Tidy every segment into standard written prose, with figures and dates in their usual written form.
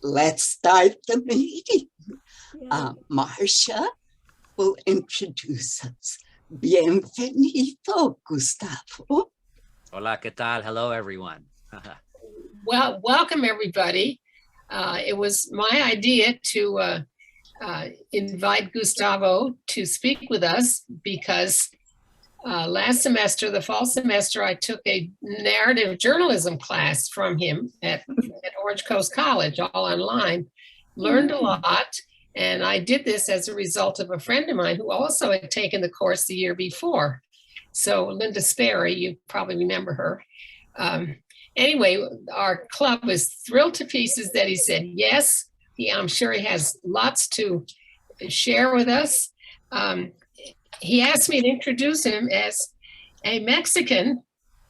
let's start the meeting. Marcia will introduce us. Bienvenido, Gustavo. Hola, ¿qué tal? Hello, everyone. Well, welcome, everybody. It was my idea to invite Gustavo to speak with us because last semester, the fall semester, I took a narrative journalism class from him at Orange Coast College, all online. Learned a lot, and I did this as a result of a friend of mine who also had taken the course the year before. So Linda Sperry, you probably remember her. Anyway, our club was thrilled to pieces that he said yes. I'm sure he has lots to share with us. He asked me to introduce him as a Mexican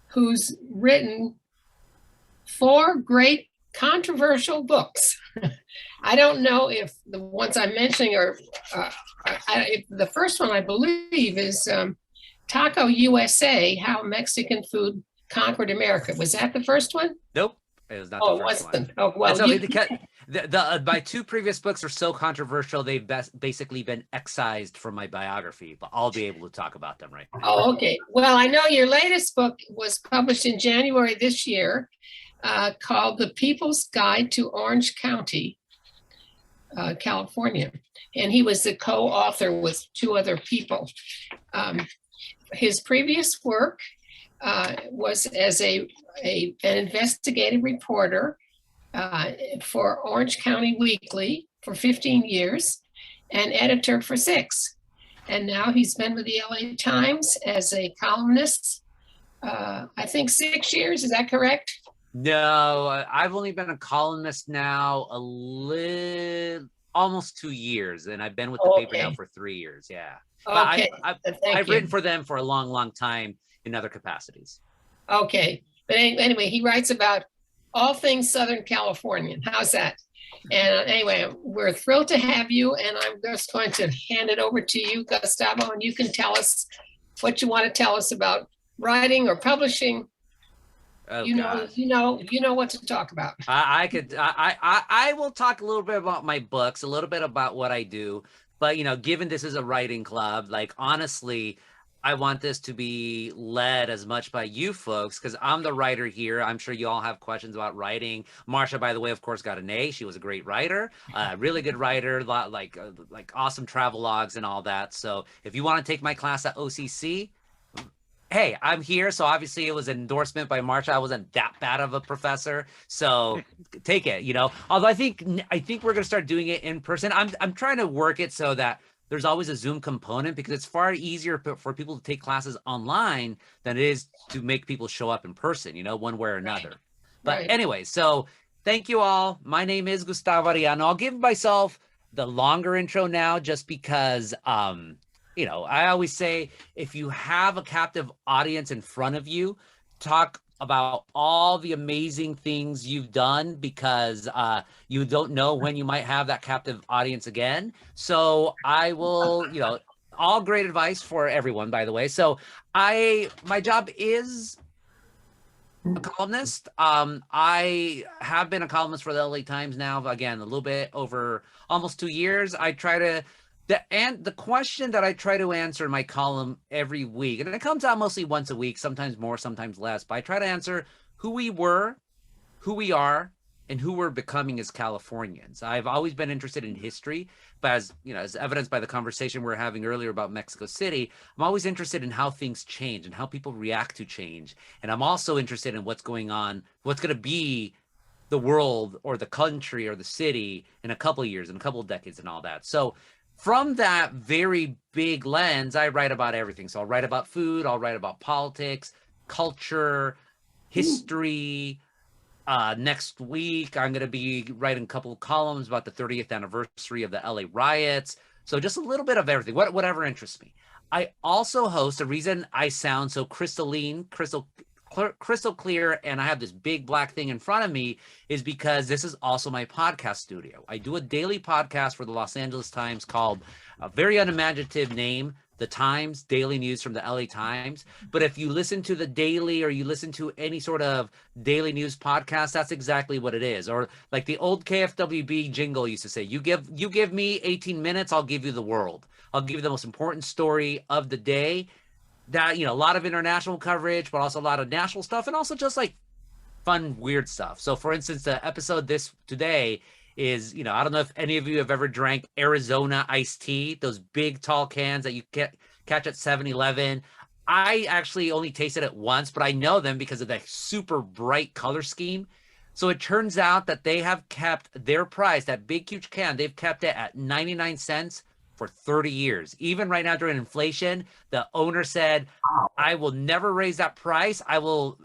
who's written 4 great controversial books. I don't know if the ones I'm mentioning are, the first one I believe is Taco USA, How Mexican Food Conquered America. Was that the first one? Nope, it was not the first one. Oh, well, my 2 previous books are so controversial, they've basically been excised from my biography, but I'll be able to talk about them right now. Oh, okay. Well, I know your latest book was published in January this year, called The People's Guide to Orange County, California. And he was the co-author with 2 other people. His previous work was as an investigative reporter for Orange County Weekly for 15 years and editor for 6. And now he's been with the LA Times as a columnist, I think 6 years, is that correct? No, I've only been a columnist now almost 2 years, and I've been with the paper now for 3 years, yeah. Okay. I've written for them for a long, long time in other capacities. Okay. But anyway, he writes about all things Southern Californian. How's that? And anyway, we're thrilled to have you. And I'm just going to hand it over to you, Gustavo, and you can tell us what you want to tell us about writing or publishing. Oh, you know what to talk about. I will talk a little bit about my books, a little bit about what I do. But, given this is a writing club, like, honestly, I want this to be led as much by you folks because I'm the writer here. I'm sure you all have questions about writing. Marcia, by the way, of course, got an A. She was a great writer, really good writer, like awesome travel logs and all that. So if you want to take my class at OCC, hey, I'm here. So obviously it was an endorsement by Marcia. I wasn't that bad of a professor. So take it, although I think we're going to start doing it in person. I'm trying to work it so that there's always a Zoom component because it's far easier for people to take classes online than it is to make people show up in person, one way or another. But anyway, so thank you all. My name is Gustavo Arellano. I'll give myself the longer intro now just because, I always say if you have a captive audience in front of you, talk about all the amazing things you've done because you don't know when you might have that captive audience again. So I will, all great advice for everyone, by the way. So my job is a columnist. I have been a columnist for the LA Times now, again, a little bit over almost 2 years. I try to the question that I try to answer in my column every week, and it comes out mostly once a week, sometimes more, sometimes less, but I try to answer who we were, who we are, and who we're becoming as Californians. I've always been interested in history, but as evidenced by the conversation we were having earlier about Mexico City, I'm always interested in how things change and how people react to change. And I'm also interested in what's going on, what's going to be the world or the country or the city in a couple of years, in a couple of decades and all that. So from that very big lens, I write about everything. So I'll write about food, I'll write about politics, culture, history. Next week, I'm going to be writing a couple of columns about the 30th anniversary of the LA riots. So just a little bit of everything, whatever interests me. I also host, a reason I sound so crystal clear, and I have this big black thing in front of me is because this is also my podcast studio. I do a daily podcast for the Los Angeles Times called a very unimaginative name, the Times, daily news from the LA Times. But if you listen to the Daily or you listen to any sort of daily news podcast, that's exactly what it is. Or like the old KFWB jingle used to say, you give me 18 minutes, I'll give you the world. I'll give you the most important story of the day. That, you know, a lot of international coverage, but also a lot of national stuff, and also just like fun, weird stuff. So for instance, the episode today is, you know, I don't know if any of you have ever drank Arizona iced tea, those big tall cans that you catch at 7-Eleven. I actually only tasted it once, but I know them because of that super bright color scheme. So it turns out that they have kept their price, that big, huge can, they've kept it at 99 cents for 30 years. Even right now during inflation, the owner said, I will never raise that price. I will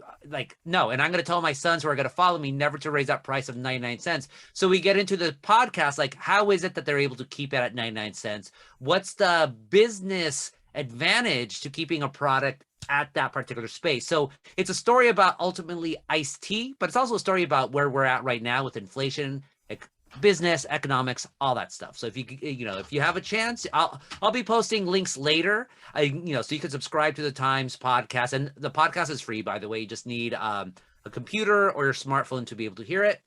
no. And I'm going to tell my sons who are going to follow me never to raise that price of 99 cents. So we get into the podcast, like, how is it that they're able to keep it at 99 cents? What's the business advantage to keeping a product at that particular space? So it's a story about ultimately iced tea, but it's also a story about where we're at right now with inflation, business, economics, all that stuff. So if you have a chance, I'll be posting links later. So you can subscribe to the Times podcast, and the podcast is free, by the way. You just need a computer or your smartphone to be able to hear it.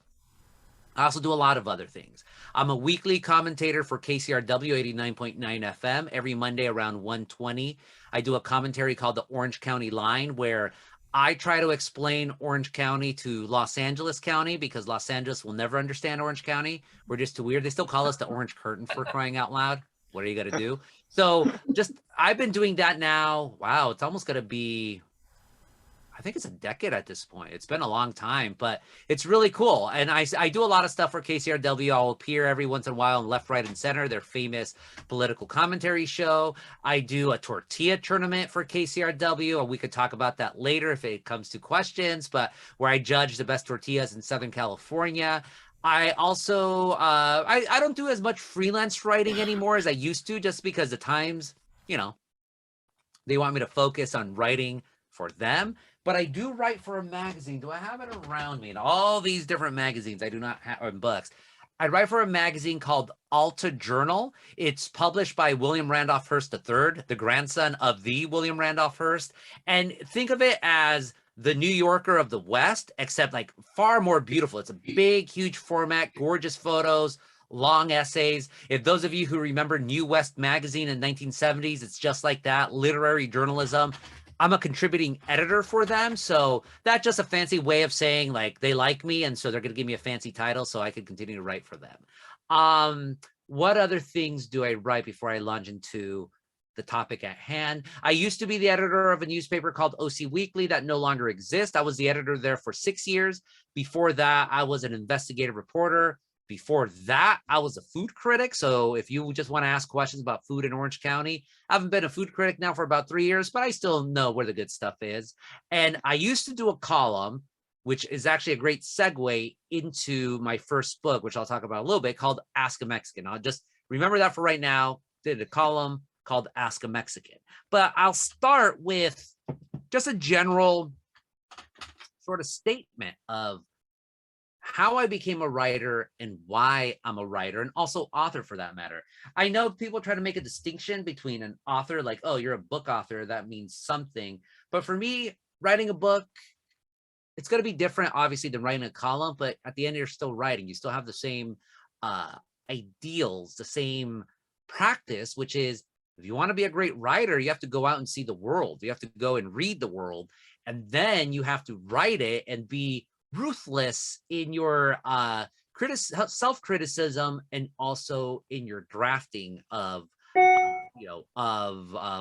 I also do a lot of other things. I'm a weekly commentator for KCRW 89.9 FM every Monday around 1:20. I do a commentary called the Orange County Line, where I try to explain Orange County to Los Angeles County, because Los Angeles will never understand Orange County. We're just too weird. They still call us the Orange Curtain, for crying out loud. What are you going to do? So I've been doing that now. Wow, it's almost going to be, I think it's a decade at this point. It's been a long time, but it's really cool. And I do a lot of stuff for KCRW. I'll appear every once in a while on Left, Right, and Center, their famous political commentary show. I do a tortilla tournament for KCRW, and we could talk about that later if it comes to questions, but where I judge the best tortillas in Southern California. I also, I don't do as much freelance writing anymore as I used to, just because the Times, they want me to focus on writing for them. But I do write for a magazine. Do I have it around me? And all these different magazines I do not have, or books. I write for a magazine called Alta Journal. It's published by William Randolph Hearst III, the grandson of the William Randolph Hearst. And think of it as the New Yorker of the West, except like far more beautiful. It's a big, huge format, gorgeous photos, long essays. If those of you who remember New West magazine in the 1970s, it's just like that, literary journalism. I'm a contributing editor for them. So that's just a fancy way of saying like they like me. And so they're going to give me a fancy title so I can continue to write for them. What other things do I write before I launch into the topic at hand? I used to be the editor of a newspaper called OC Weekly that no longer exists. I was the editor there for 6 years. Before that, I was an investigative reporter. Before that, I was a food critic. So if you just want to ask questions about food in Orange County, I haven't been a food critic now for about 3 years, but I still know where the good stuff is. And I used to do a column, which is actually a great segue into my first book, which I'll talk about a little bit, called Ask a Mexican. I'll just remember that for right now. Did a column called Ask a Mexican. But I'll start with just a general sort of statement of how I became a writer and why I'm a writer, and also author for that matter. I know people try to make a distinction between an author, like, oh, you're a book author, that means something. But for me, writing a book, it's going to be different, obviously, than writing a column, but at the end, you're still writing. You still have the same ideals, the same practice, which is, if you want to be a great writer, you have to go out and see the world. You have to go and read the world, and then you have to write it and be ruthless in your self-criticism, and also in your drafting of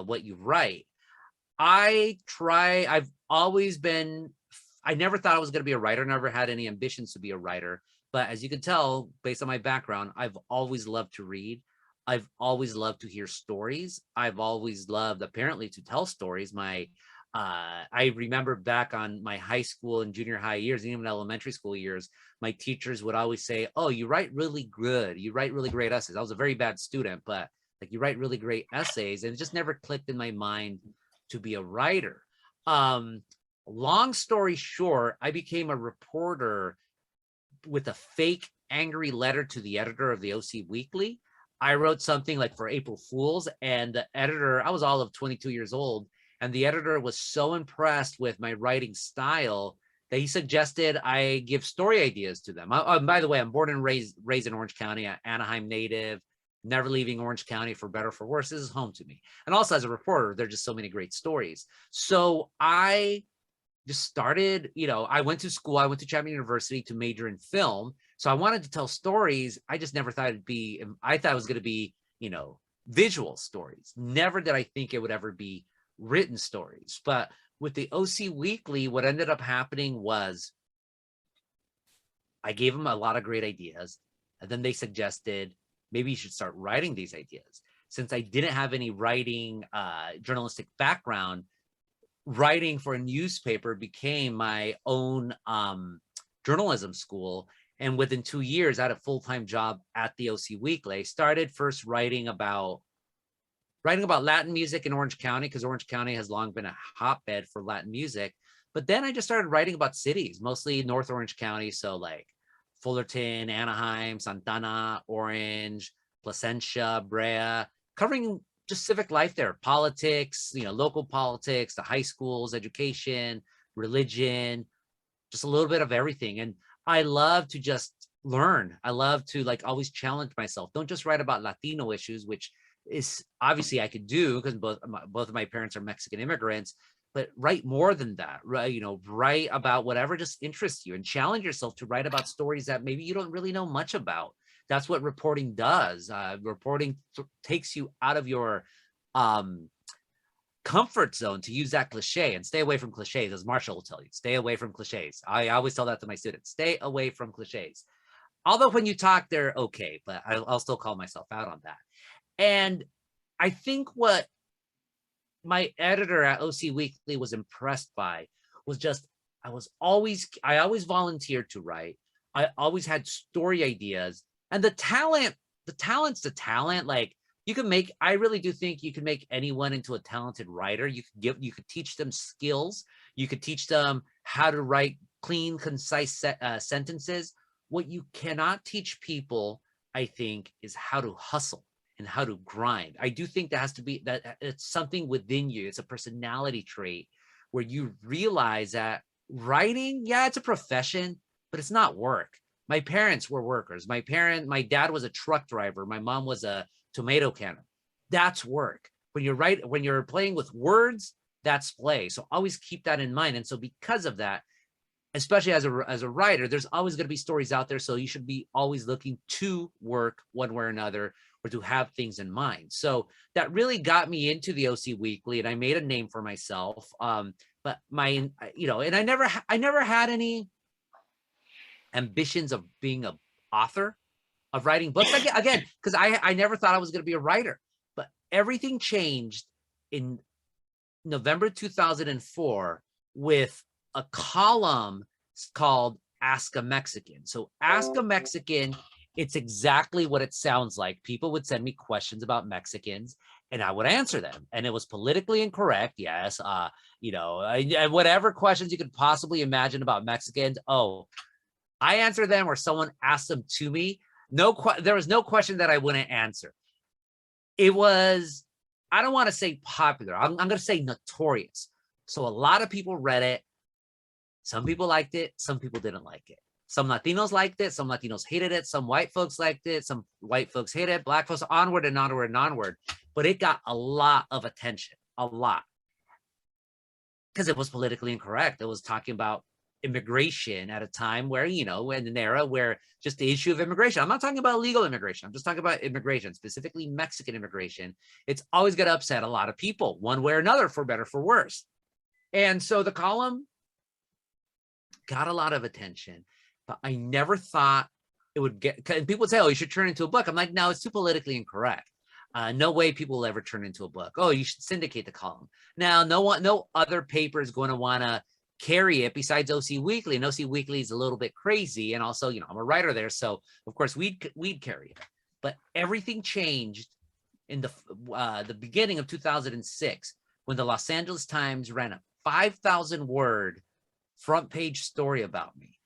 what you write. I never thought I was going to be a writer, never had any ambitions to be a writer, but as you can tell based on my background, I've always loved to read. I've always loved to hear stories. I've always loved, apparently, to tell stories. I remember back on my high school and junior high years, and even elementary school years, my teachers would always say, oh, you write really good. You write really great essays. I was a very bad student, but like, you write really great essays. And it just never clicked in my mind to be a writer. Long story short, I became a reporter with a fake angry letter to the editor of the OC Weekly. I wrote something like for April Fools, and the editor, I was all of 22 years old, and the editor was so impressed with my writing style that he suggested I give story ideas to them. By the way, I'm born and raised in Orange County, Anaheim native, never leaving Orange County for better or for worse. This is home to me. And also as a reporter, there are just so many great stories. So I just started, I went to school, I went to Chapman University to major in film. So I wanted to tell stories. I just never thought I thought it was going to be, visual stories. Never did I think it would ever be written stories. But with the OC Weekly, what ended up happening was I gave them a lot of great ideas. And then they suggested, maybe you should start writing these ideas. Since I didn't have any writing, journalistic background, writing for a newspaper became my own journalism school. And within 2 years, I had a full-time job at the OC Weekly. I started first writing about Latin music in Orange County, because Orange County has long been a hotbed for Latin music. But then I just started writing about cities, mostly North Orange County. So like Fullerton, Anaheim, Santana, Orange, Placentia, Brea, covering just civic life there, politics, local politics, the high schools, education, religion, just a little bit of everything. And I love to just learn. I love to always challenge myself. Don't just write about Latino issues, which is obviously I could do because both of my parents are Mexican immigrants, but write more than that, right? Write about whatever just interests you and challenge yourself to write about stories that maybe you don't really know much about. That's what reporting does. Reporting takes you out of your comfort zone, to use that cliche, and stay away from cliches, as Marshall will tell you. Stay away from cliches. I always tell that to my students. Stay away from cliches. Although when you talk, they're okay, but I'll still call myself out on that. And I think what my editor at OC Weekly was impressed by was just, I always volunteered to write. I always had story ideas. And the talent's the talent. I really do think you can make anyone into a talented writer. You could teach them skills. You could teach them how to write clean, concise sentences. What you cannot teach people, I think, is how to hustle and how to grind. I do think that it's something within you. It's a personality trait where you realize that writing, yeah, it's a profession, but it's not work. My parents were workers. My dad was a truck driver. My mom was a tomato canner. That's work. When you're playing with words, that's play. So always keep that in mind. And so because of that, especially as a writer, there's always going to be stories out there. So you should be always looking to work one way or another, or to have things in mind. So that really got me into the OC Weekly, and I made a name for myself. But and I never had any ambitions of being an author, of writing books again, because I never thought I was going to be a writer. But everything changed in November 2004 with a column called Ask a Mexican. So Ask a Mexican, it's exactly what it sounds like. People would send me questions about Mexicans and I would answer them. And it was politically incorrect. Yes. Whatever questions you could possibly imagine about Mexicans. Oh, I answer them, or someone asked them to me. There was no question that I wouldn't answer. It was, I don't want to say popular. I'm going to say notorious. So a lot of people read it. Some people liked it. Some people didn't like it. Some Latinos liked it. Some Latinos hated it. Some white folks liked it. Some white folks hated it. Black folks, onward and onward and onward. But it got a lot of attention, a lot. Because it was politically incorrect. It was talking about immigration at a time where, in an era where just the issue of immigration, I'm not talking about legal immigration, I'm just talking about immigration, specifically Mexican immigration. It's always going to upset a lot of people one way or another, for better, for worse. And so the column got a lot of attention, but I never thought it would get, and people would say, oh, you should turn it into a book. I'm like, no, it's too politically incorrect. No way people will ever turn into a book. Oh, you should syndicate the column. Now, no other paper is going to want to carry it besides OC Weekly, and OC Weekly is a little bit crazy, and also I'm a writer there, so of course we'd carry it. But everything changed in the beginning of 2006 when the Los Angeles Times ran a 5,000 word front page story about me.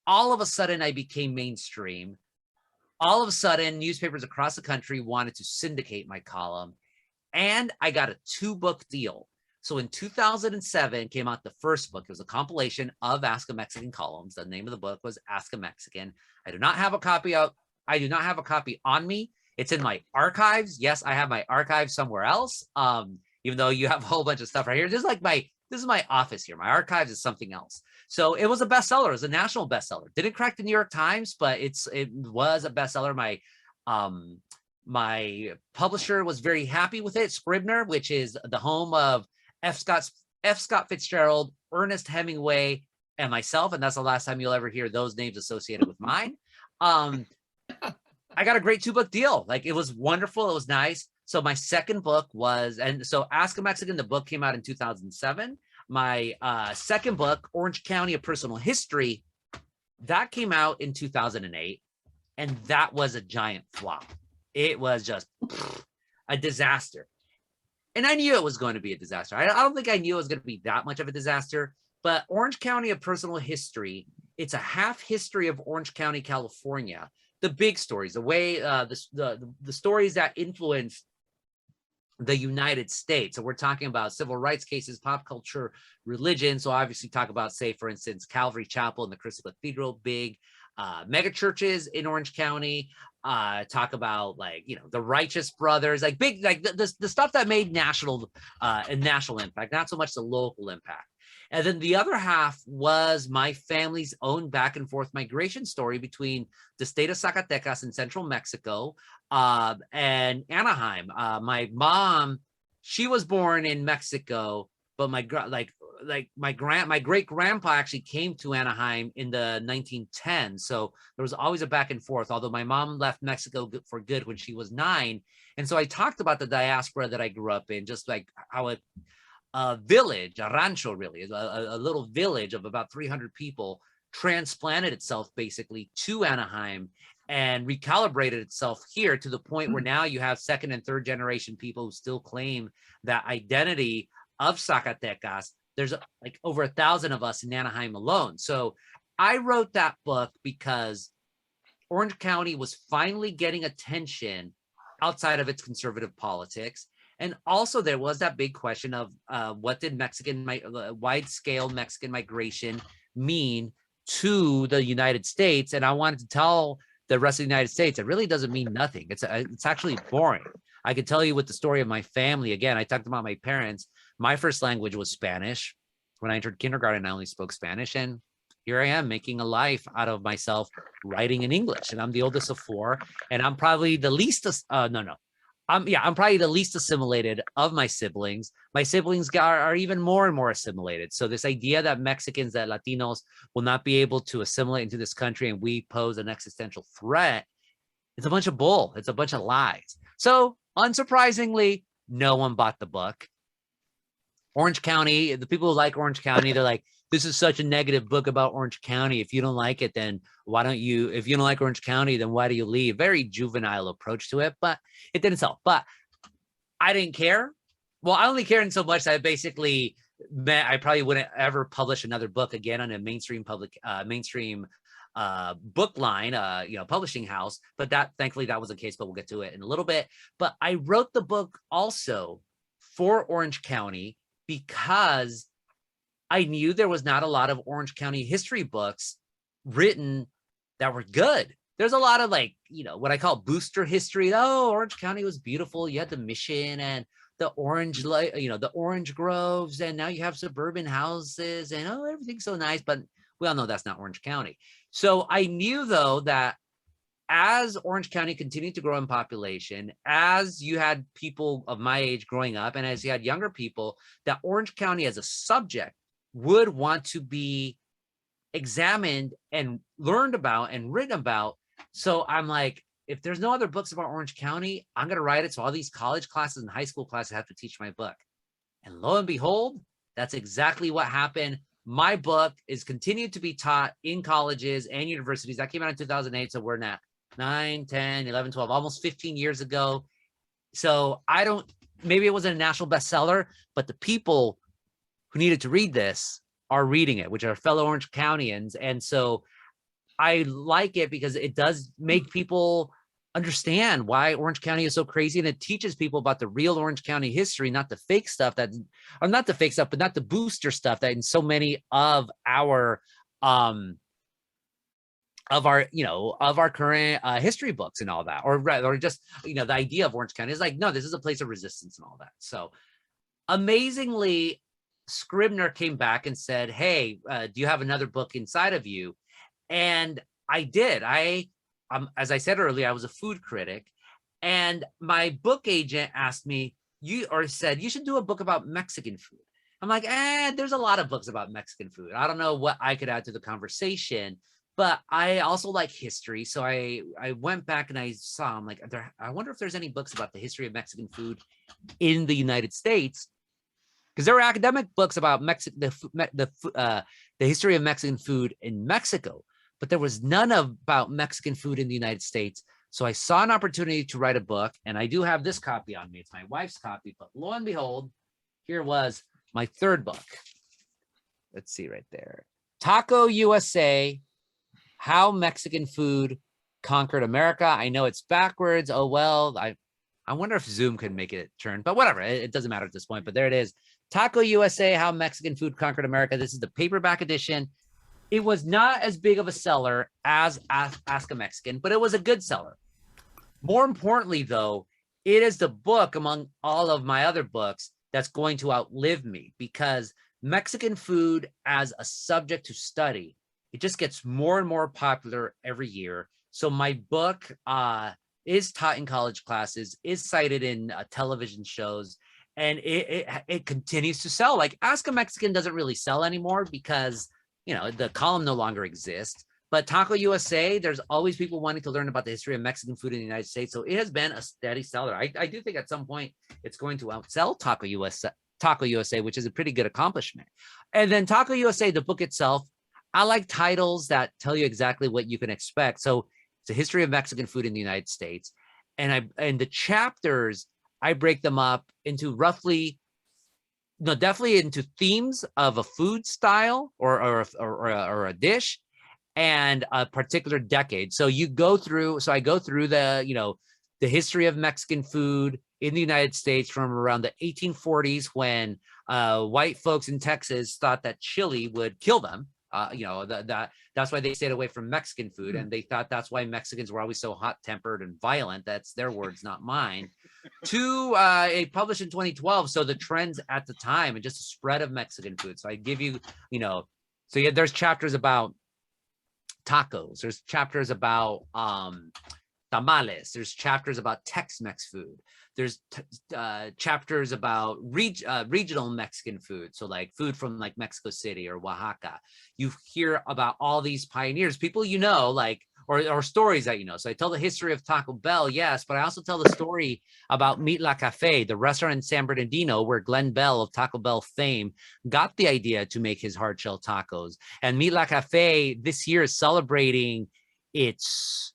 All of a sudden I became mainstream. all of a sudden, newspapers across the country wanted to syndicate my column, and I got a 2-book deal. So in 2007 came out the first book. It was a compilation of Ask a Mexican columns. The name of the book was Ask a Mexican. I do not have a copy on me. It's in my archives. Yes, I have my archives somewhere else. Even though you have a whole bunch of stuff right here. This is my office here. My archives is something else. So it was a bestseller. It was a national bestseller. Didn't crack the New York Times, but it was a bestseller. My publisher was very happy with it. Scribner, which is the home of F. Scott Fitzgerald, Ernest Hemingway, and myself. And that's the last time you'll ever hear those names associated with mine. I got a great 2-book deal. Like, it was wonderful. It was nice. So my second book was, and so Ask a Mexican, the book came out in 2007. My second book, Orange County, A Personal History, that came out in 2008. And that was a giant flop. It was just a disaster. And I knew it was going to be a disaster. I don't think I knew it was going to be that much of a disaster, but Orange County, A Personal History, it's a half history of Orange County, California. The big stories, the way, the stories that influenced the United States. So we're talking about civil rights cases, pop culture, religion. So obviously talk about, say, for instance, Calvary Chapel and the Crystal Cathedral, big mega churches in Orange County. Talk about, like, you know, the Righteous Brothers, like big, like the stuff that made national impact, not so much the local impact. And then the other half was my family's own back and forth migration story between the state of Zacatecas in central Mexico and Anaheim. My mom, she was born in Mexico, but my great grandpa actually came to Anaheim in the 1910s. So there was always a back and forth, although my mom left Mexico for good when she was 9. And so I talked about the diaspora that I grew up in, just like how a village, a rancho really, is a little village of about 300 people, transplanted itself basically to Anaheim and recalibrated itself here to the point where now you have second and third generation people who still claim that identity of Zacatecas. There's like over 1,000 of us in Anaheim alone. So I wrote that book because Orange County was finally getting attention outside of its conservative politics. And also there was that big question of what did wide-scale Mexican migration mean to the United States? And I wanted to tell the rest of the United States, it really doesn't mean nothing. It's actually boring. I could tell you with the story of my family. Again, I talked about my parents. My first language was Spanish. When I entered kindergarten, I only spoke Spanish. And here I am making a life out of myself writing in English. And I'm the oldest of 4. And I'm probably the least, I'm probably the least assimilated of my siblings. My siblings are even more and more assimilated. So this idea that Mexicans, that Latinos will not be able to assimilate into this country and we pose an existential threat, it's a bunch of bull. It's a bunch of lies. So unsurprisingly, no one bought the book. Orange County, the people who like Orange County, they're like, this is such a negative book about Orange County. If you don't like it, then if you don't like Orange County, then why do you leave? Very juvenile approach to it, but it didn't sell. But I didn't care. Well, I only cared in so much that I probably wouldn't ever publish another book again on a mainstream book line, publishing house. But thankfully that was the case, but we'll get to it in a little bit. But I wrote the book also for Orange County because I knew there was not a lot of Orange County history books written that were good. There's a lot of what I call booster history. Oh, Orange County was beautiful. You had the mission and the orange, the orange groves, and now you have suburban houses and everything's so nice. But we all know that's not Orange County. So I knew though that as Orange County continued to grow in population, as you had people of my age growing up, and as you had younger people, that Orange County as a subject would want to be examined and learned about and written about. So I'm like, if there's no other books about Orange County, I'm going to write it. So all these college classes and high school classes have to teach my book. And lo and behold, that's exactly what happened. My book is continued to be taught in colleges and universities. That came out in 2008. So we're now 9, 10, 11, 12, almost 15 years ago. So maybe it wasn't a national bestseller, but the people who needed to read this are reading it, which are fellow Orange Countyans. And so I like it because it does make people understand why Orange County is so crazy, and it teaches people about the real Orange County history, not the fake stuff that, or not the fake stuff, but not the booster stuff that in so many of our current history books and all that, or just, you know, the idea of Orange County is like, no, this is a place of resistance and all that. So amazingly, Scribner came back and said, hey, do you have another book inside of you? And I did. As I said earlier, I was a food critic, and my book agent asked me, said, you should do a book about Mexican food. I'm like, there's a lot of books about Mexican food. I don't know what I could add to the conversation, but I also like history. So I went back and I saw, I'm like, I wonder if there's any books about the history of Mexican food in the United States. Because there were academic books about the history of Mexican food in Mexico, but there was none about Mexican food in the United States. So I saw an opportunity to write a book, and I do have this copy on me. It's my wife's copy, but lo and behold, here was my third book. Let's see right there. Taco USA, How Mexican Food Conquered America. I know it's backwards. Oh, well, I wonder if Zoom can make it turn, but whatever. It doesn't matter at this point, but there it is. Taco USA, How Mexican Food Conquered America. This is the paperback edition. It was not as big of a seller as Ask a Mexican, but it was a good seller. More importantly, though, it is the book among all of my other books that's going to outlive me, because Mexican food as a subject to study, it just gets more and more popular every year. So my book is taught in college classes, is cited in television shows, and it continues to sell. Like Ask a Mexican doesn't really sell anymore because, you know, the column no longer exists. But Taco USA, there's always people wanting to learn about the history of Mexican food in the United States. So it has been a steady seller. I do think at some point it's going to outsell Taco USA, which is a pretty good accomplishment. And then Taco USA, the book itself, I like titles that tell you exactly what you can expect. So it's a history of Mexican food in the United States. And the chapters, I break them up into definitely into themes of a food style or a dish and a particular decade. So I go through the history of Mexican food in the United States from around the 1840s, when white folks in Texas thought that chili would kill them. That's why they stayed away from Mexican food, and they thought that's why Mexicans were always so hot-tempered and violent. That's their words, not mine. To it published in 2012. So the trends at the time and just the spread of Mexican food. So I give you, there's chapters about tacos. There's chapters about tamales. There's chapters about Tex-Mex food. There's chapters about regional Mexican food. So like food from like Mexico City or Oaxaca. You hear about all these pioneers, people or stories that you know. So I tell the history of Taco Bell, yes, but I also tell the story about Meat La Cafe, the restaurant in San Bernardino where Glenn Bell of Taco Bell fame got the idea to make his hard shell tacos. And Meat La Cafe this year is celebrating its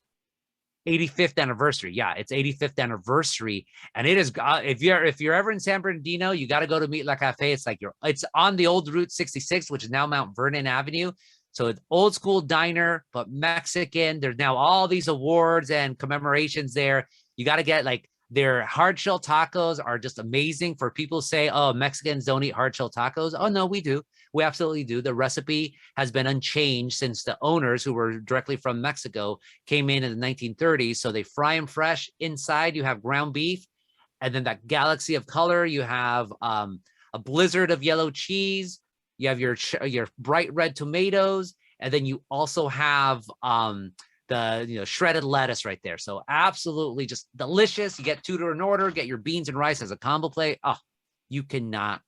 85th anniversary. Yeah, it's 85th anniversary, and it is. If you're ever in San Bernardino, you got to go to Meat La Cafe. It's on the old Route 66, which is now Mount Vernon Avenue. So it's old school diner, but Mexican. There's now all these awards and commemorations there. You got to get their hard shell tacos are just amazing. For people who say, oh, Mexicans don't eat hard shell tacos. Oh, no, we do. We absolutely do. The recipe has been unchanged since the owners, who were directly from Mexico, came in the 1930s. So they fry them fresh. Inside, you have ground beef, and then that galaxy of color. You have a blizzard of yellow cheese. You have your bright red tomatoes, and then you also have the shredded lettuce right there. So absolutely just delicious. You get two to an order. Get your beans and rice as a combo plate. Oh, you cannot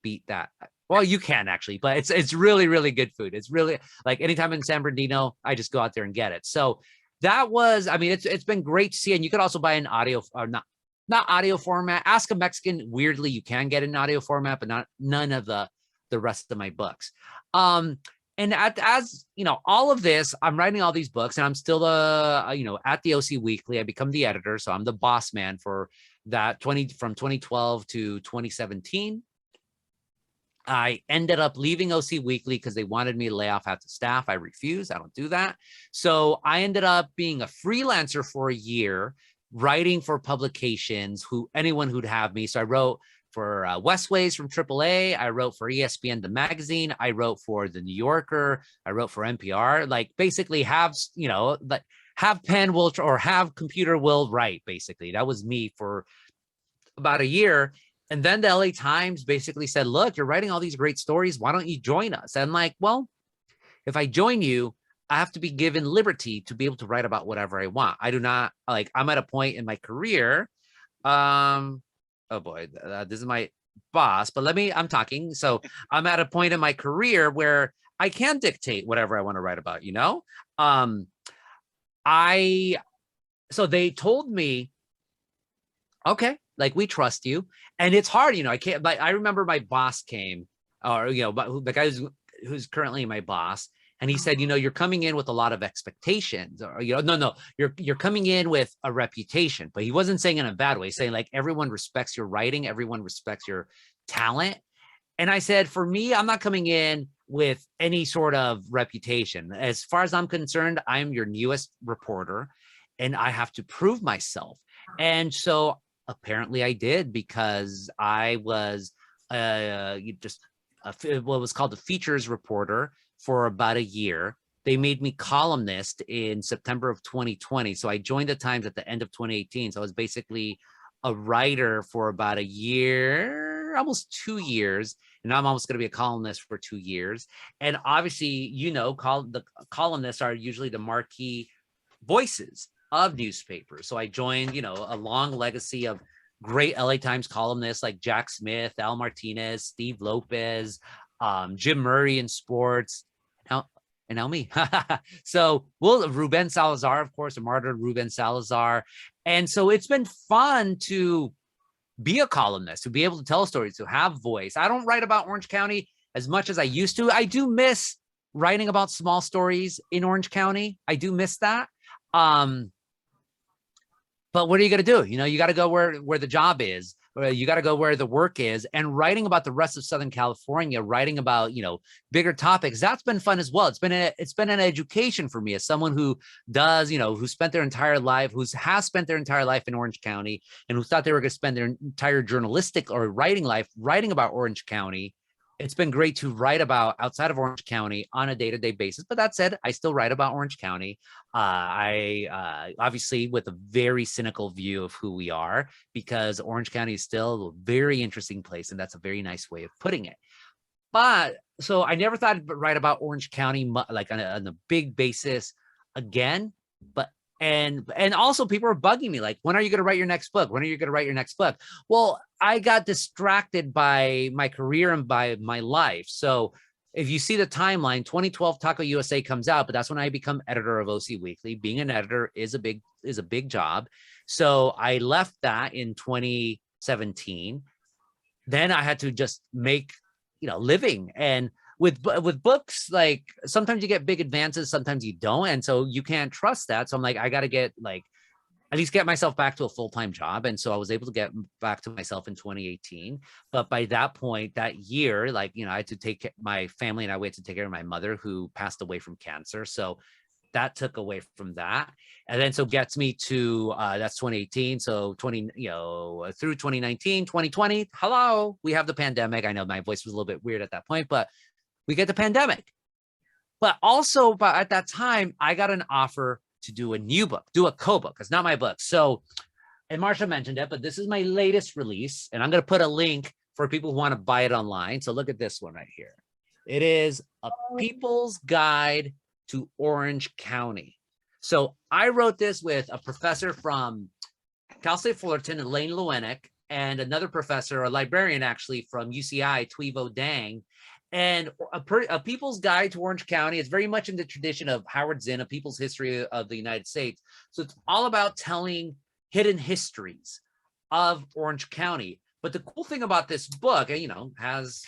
beat that. Well, you can actually, but it's really, really good food. It's really anytime in San Bernardino, I just go out there and get it. So that was, it's been great to see. And you could also buy an audio, or not audio format. Ask a Mexican, weirdly, you can get an audio format, but none of the rest of my books. And as all of this, I'm writing all these books, and I'm still at the OC Weekly. I become the editor, so I'm the boss man for that from 2012 to 2017. I ended up leaving OC Weekly because they wanted me to lay off half the staff. I refused. I don't do that. So I ended up being a freelancer for a year, writing for publications, anyone who'd have me. So I wrote for Westways from AAA. I wrote for ESPN, the magazine. I wrote for the New Yorker. I wrote for NPR. Like basically have pen will or have computer will write. Basically, that was me for about a year. And then the LA Times basically said, look, you're writing all these great stories. Why don't you join us? And I'm like, well, if I join you, I have to be given liberty to be able to write about whatever I want. I do not like, I'm at a point in my career. Oh boy, this is my boss, but I'm talking. So I'm at a point in my career where I can dictate whatever I want to write about, you know? So they told me, okay, like we trust you. And it's hard, you know, I can't, but I remember my boss came, or, you know, the guy who's currently my boss. And he said, you know, you're coming in with a lot of expectations, or, you know, no, you're coming in with a reputation, but he wasn't saying in a bad way, saying like, everyone respects your writing, everyone respects your talent. And I said, for me, I'm not coming in with any sort of reputation. As far as I'm concerned, I'm your newest reporter and I have to prove myself. And so apparently I did, because I was what was called a features reporter for about a year. They made me columnist in September of 2020. So I joined the Times at the end of 2018. So I was basically a writer for about a year, almost 2 years. And I'm almost going to be a columnist for 2 years. And obviously, you know, the columnists are usually the marquee voices of newspapers. So I joined, you know, a long legacy of great LA Times columnists like Jack Smith, Al Martinez, Steve Lopez, Jim Murray in sports, and now me. So Ruben Salazar, of course, a martyr, Ruben Salazar. And so it's been fun to be a columnist, to be able to tell stories, to have voice. I don't write about Orange County as much as I used to. I do miss writing about small stories in Orange County. I do miss that. But what are you going to do? You know, you got to go where the job is, or you got to go where the work is. And writing about the rest of Southern California, writing about, you know, bigger topics, that's been fun as well. It's been an education for me as someone who does, you know, who spent their entire life, has spent their entire life in Orange County, and who thought they were going to spend their entire journalistic or writing life writing about Orange County. It's been great to write about outside of Orange County on a day-to-day basis. But that said, I still write about Orange County. I obviously with a very cynical view of who we are, because Orange County is still a very interesting place. And that's a very nice way of putting it. But so I never thought I'd write about Orange County like on a big basis again. But and also people are bugging me like, when are you going to write your next book? When are you going to write your next book? Well, I got distracted by my career and by my life. So if you see the timeline, 2012 Taco USA comes out, but that's when I become editor of OC Weekly. Being an editor is a big job. So I left that in 2017. Then I had to just make, you know, living. And with books, like sometimes you get big advances, sometimes you don't. And so you can't trust that. So I'm like, I got to get like, at least get myself back to a full-time job. And so I was able to get back to myself in 2018. But by that point, that year, like, you know, I had to take my family and I had to take care of my mother who passed away from cancer. So that took away from that. And then so gets me to, that's 2018. So through 2019, 2020, hello, we have the pandemic. I know my voice was a little bit weird at that point, but we get the pandemic. But also at that time, I got an offer to do a new book, do a co-book. It's not my book. So, and Marsha mentioned it, but this is my latest release. And I'm going to put a link for people who want to buy it online. So look at this one right here. It is A People's Guide to Orange County. So I wrote this with a professor from Cal State Fullerton, Elaine Lewenick, and another professor, a librarian actually from UCI, Tuivo Dang. And a People's Guide to Orange County is very much in the tradition of Howard Zinn, A People's History of the United States. So it's all about telling hidden histories of Orange County. But the cool thing about this book, you know, has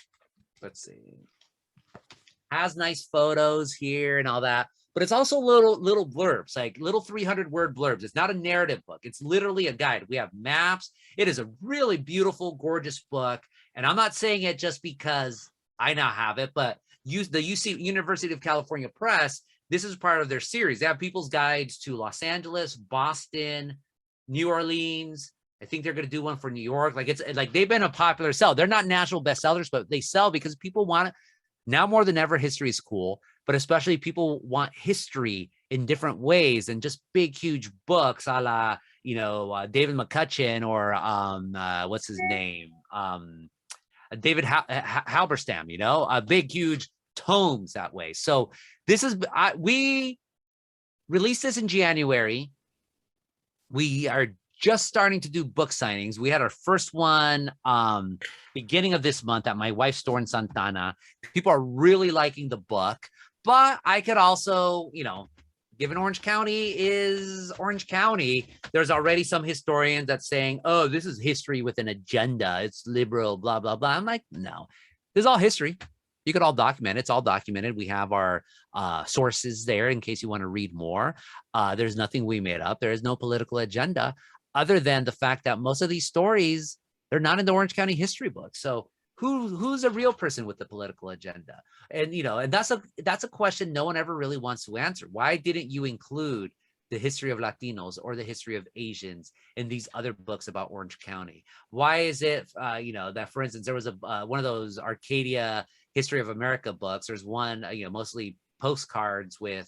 nice photos here and all that, but it's also little blurbs, like little 300-word blurbs. It's not a narrative book. It's literally a guide. We have maps. It is a really beautiful, gorgeous book. And I'm not saying it just because I now have it, but use the UC University of California Press. This is part of their series. They have people's guides to Los Angeles, Boston, New Orleans. I think they're going to do one for New York. Like, it's like they've been a popular sell. They're not national bestsellers, but they sell because people want it. Now more than ever, history is cool, but especially people want history in different ways and just big, huge books a la, David McCutcheon or what's his name? David Halberstam, big, huge tomes that way. So this is, we released this in January. We are just starting to do book signings. We had our first one beginning of this month at my wife's store in Santana. People are really liking the book, but I could also, given Orange County is Orange County, there's already some historians that's saying, oh, this is history with an agenda. It's liberal, blah, blah, blah. I'm like, no, this is all history. You could all document it. It's all documented. We have our sources there in case you want to read more. There's nothing we made up. There is no political agenda other than the fact that most of these stories, they're not in the Orange County history book. So who's a real person with the political agenda? And, and that's a question no one ever really wants to answer. Why didn't you include the history of Latinos or the history of Asians in these other books about Orange County? Why is it, that, for instance, there was one of those Arcadia History of America books. There's one, mostly postcards with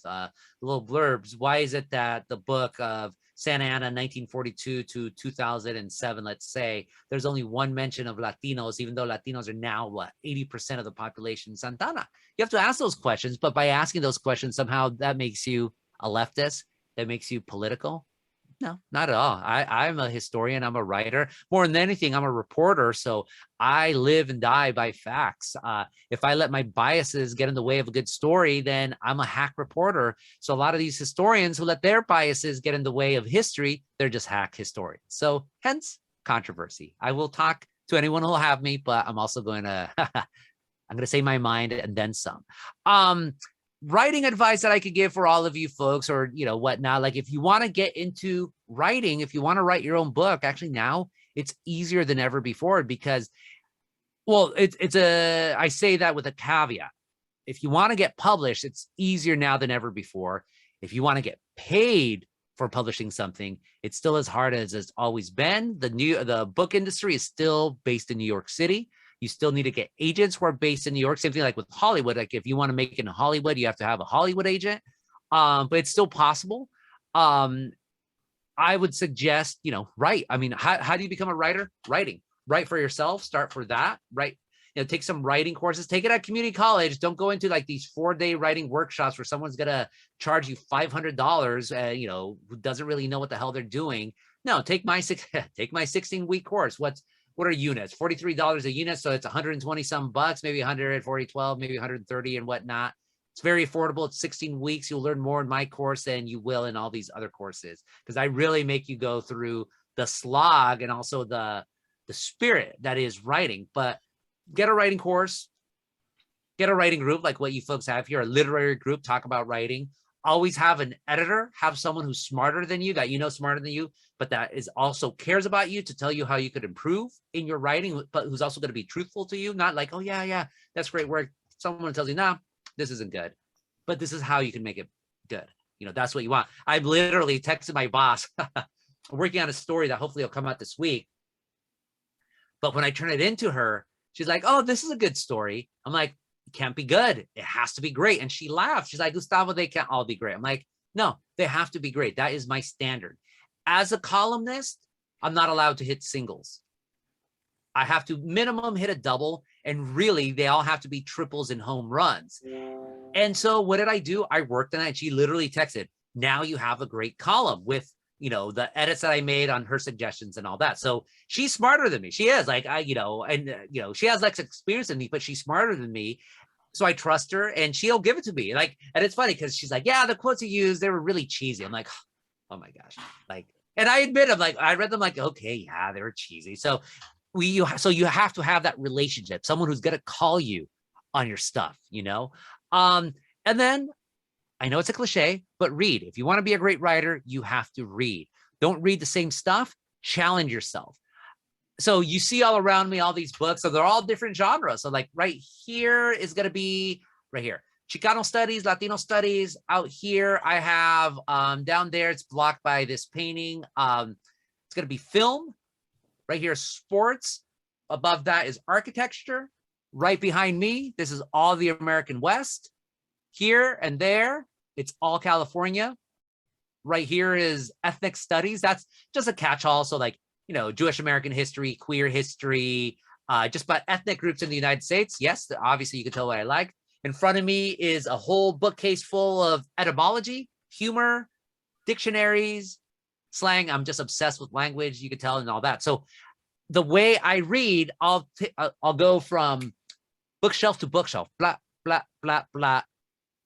little blurbs. Why is it that the book of Santa Ana, 1942 to 2007, let's say, there's only one mention of Latinos, even though Latinos are now, 80% of the population in Santana? You have to ask those questions, but by asking those questions, somehow that makes you a leftist, that makes you political. No, not at all. I'm a historian. I'm a writer. More than anything, I'm a reporter. So I live and die by facts. If I let my biases get in the way of a good story, then I'm a hack reporter. So a lot of these historians who let their biases get in the way of history, they're just hack historians. So hence controversy. I will talk to anyone who will have me, but I'm also going to, I'm going to say my mind and then some. Writing advice that I could give for all of you folks or, whatnot, like if you want to get into writing, if you want to write your own book, actually now it's easier than ever before because, well, I say that with a caveat. If you want to get published, it's easier now than ever before. If you want to get paid for publishing something, it's still as hard as it's always been. The book industry is still based in New York City. You still need to get agents who are based in New York. Same thing like with Hollywood. Like if you want to make it in Hollywood, you have to have a Hollywood agent. But it's still possible. I would suggest, write. I mean, how do you become a writer? Writing. Write for yourself. Start for that. Write. Take some writing courses. Take it at community college. Don't go into like these 4-day writing workshops where someone's gonna charge you $500. Who doesn't really know what the hell they're doing. No, take my 16-week course. What are units? $43 a unit. So it's 120 some bucks, maybe 140, 12, maybe 130 and whatnot. It's very affordable. It's 16 weeks. You'll learn more in my course than you will in all these other courses. Because I really make you go through the slog and also the spirit that is writing. But get a writing course, get a writing group like what you folks have here, a literary group, talk about writing. Always have an editor, have someone who's smarter than you, that smarter than you, but that is also cares about you to tell you how you could improve in your writing, but who's also going to be truthful to you. Not like, oh yeah, that's great work. Someone tells you, no, this isn't good, but this is how you can make it good. That's what you want. I've literally texted my boss, working on a story that hopefully will come out this week. But when I turn it into her, she's like, oh, this is a good story. I'm like, it can't be good. It has to be great. And she laughed. She's like, Gustavo, they can't all be great. I'm like, no, they have to be great. That is my standard. As a columnist, I'm not allowed to hit singles. I have to minimum hit a double. And really, they all have to be triples and home runs. And so what did I do? I worked on it. She literally texted, now you have a great column with, the edits that I made on her suggestions and all that. So she's smarter than me. She is like, she has less experience than me, but she's smarter than me. So I trust her and she'll give it to me. Like, and it's funny because she's like, yeah, the quotes you used, they were really cheesy. I'm like, oh my gosh. Like, and I admit, I read them like, okay, yeah, they were cheesy. So you have to have that relationship, someone who's going to call you on your stuff, and then I know it's a cliche, but read. If you want to be a great writer, you have to read. Don't read the same stuff. Challenge yourself. so you see all around me all these books, so they're all different genres. So like right here is going to be right here, Chicano studies, Latino studies. Out here I have down there, it's blocked by this painting. It's going to be film. Right here, sports. Above that is architecture. Right behind me, this is all the American West. Here and there, it's all California. Right here is ethnic studies. That's just a catch-all. So like, you know, Jewish American history, queer history, just about ethnic groups in the United States. Yes, obviously you can tell what I like. In front of me is a whole bookcase full of etymology, humor, dictionaries, slang. I'm just obsessed with language, you can tell, and all that. So the way I read, I'll go from bookshelf to bookshelf, blah, blah, blah, blah,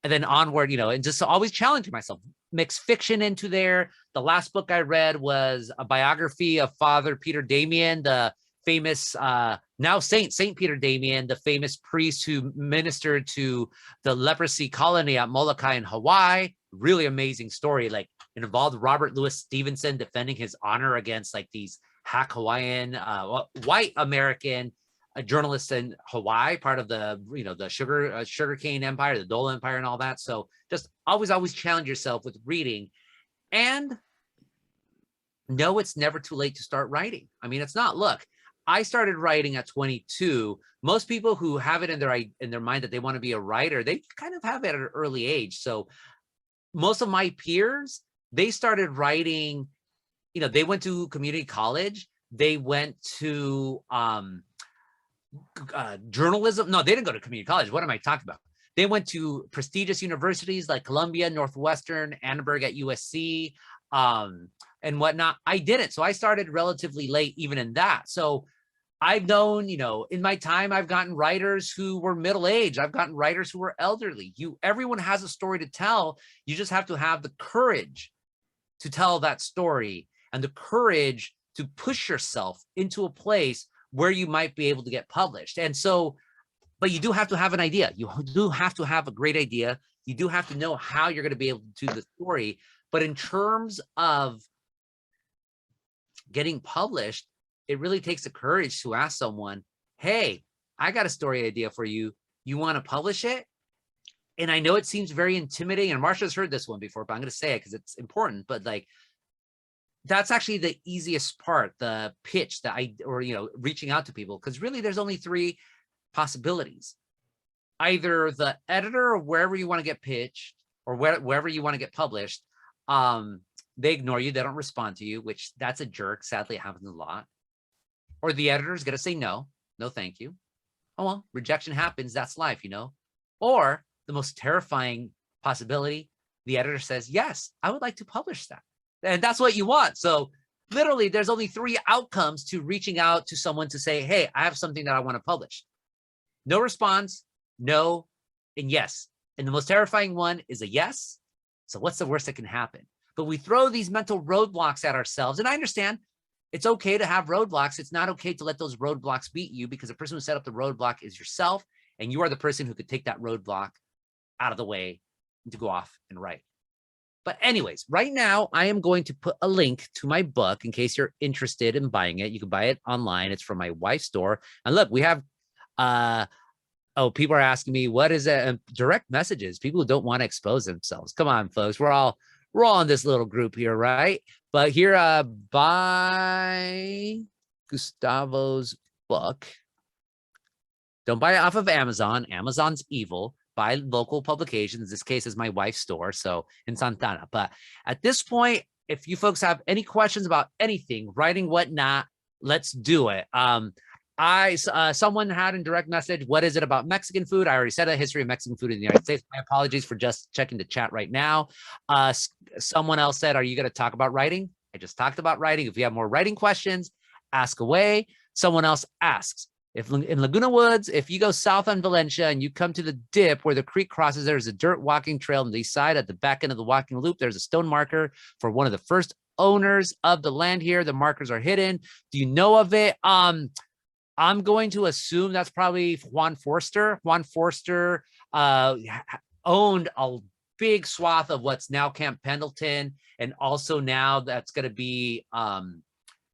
and then onward, you know, and just always challenging myself. Mix fiction into there. The last book I read was a biography of Father Peter Damian, the famous, now Saint Peter Damian, the famous priest who ministered to the leprosy colony at Molokai in Hawaii. Really amazing story. Like it involved Robert Louis Stevenson defending his honor against like these hack Hawaiian, white American journalists in Hawaii, part of the, you know, the sugarcane empire, the Dole Empire and all that. So just always challenge yourself with reading. And no, it's never too late to start writing. I mean, it's not. Look, I started writing at 22. Most people who have it in their mind that they want to be a writer, they kind of have it at an early age. So most of my peers, they started writing, you know, they went to community college, they went to journalism. No, they didn't go to community college. What am I talking about? They went to prestigious universities like Columbia, Northwestern, Annenberg at USC, and whatnot. I didn't. So I started relatively late even in that. So I've known, you know, in my time, I've gotten writers who were middle-aged. I've gotten writers who were elderly. Everyone has a story to tell. You just have to have the courage to tell that story and the courage to push yourself into a place where you might be able to get published. And so, but you do have to have an idea. You do have to have a great idea. You do have to know how you're going to be able to do the story. But in terms of getting published, it really takes the courage to ask someone, hey, I got a story idea for you. You want to publish it? And I know it seems very intimidating, and Marsha's heard this one before, but I'm going to say it because it's important. But like, that's actually the easiest part, the pitch, you know, reaching out to people, because really there's only three possibilities. Either the editor or wherever you want to get pitched or wherever you want to get published, they ignore you, they don't respond to you, which that's a jerk. Sadly, it happens a lot. Or the editor is going to say no thank you. Oh well, rejection happens, that's life, you know. Or the most terrifying possibility, the editor says, yes, I would like to publish that. And that's what you want. So literally there's only three outcomes to reaching out to someone to say, hey, I have something that I want to publish. No response, no, and yes. And the most terrifying one is a yes. So what's the worst that can happen? But we throw these mental roadblocks at ourselves. And I understand it's okay to have roadblocks. It's not okay to let those roadblocks beat you, because the person who set up the roadblock is yourself. And you are the person who could take that roadblock out of the way to go off and write. But anyways, right now I am going to put a link to my book in case you're interested in buying it. You can buy it online. It's from my wife's store. And look, we have, people are asking me, what is it? Direct messages, people who don't want to expose themselves. Come on, folks. We're all in this little group here, right? But here, buy Gustavo's book. Don't buy it off of Amazon. Amazon's evil. Buy local publications. This case is my wife's store, so in Santana. But at this point, if you folks have any questions about anything, writing, whatnot, let's do it. Someone had in direct message, what is it about Mexican food? I already said a history of Mexican food in the United States. My apologies for just checking the chat right now. Someone else said, are you going to talk about writing? I just talked about writing. If you have more writing questions, ask away. Someone else asks, if in Laguna Woods, if you go south on Valencia and you come to the dip where the creek crosses, there's a dirt walking trail on the east side. At the back end of the walking loop, there's a stone marker for one of the first owners of the land here. The markers are hidden. Do you know of it? I'm going to assume that's probably Juan Forster. Juan Forster owned a big swath of what's now Camp Pendleton, and also now that's going to be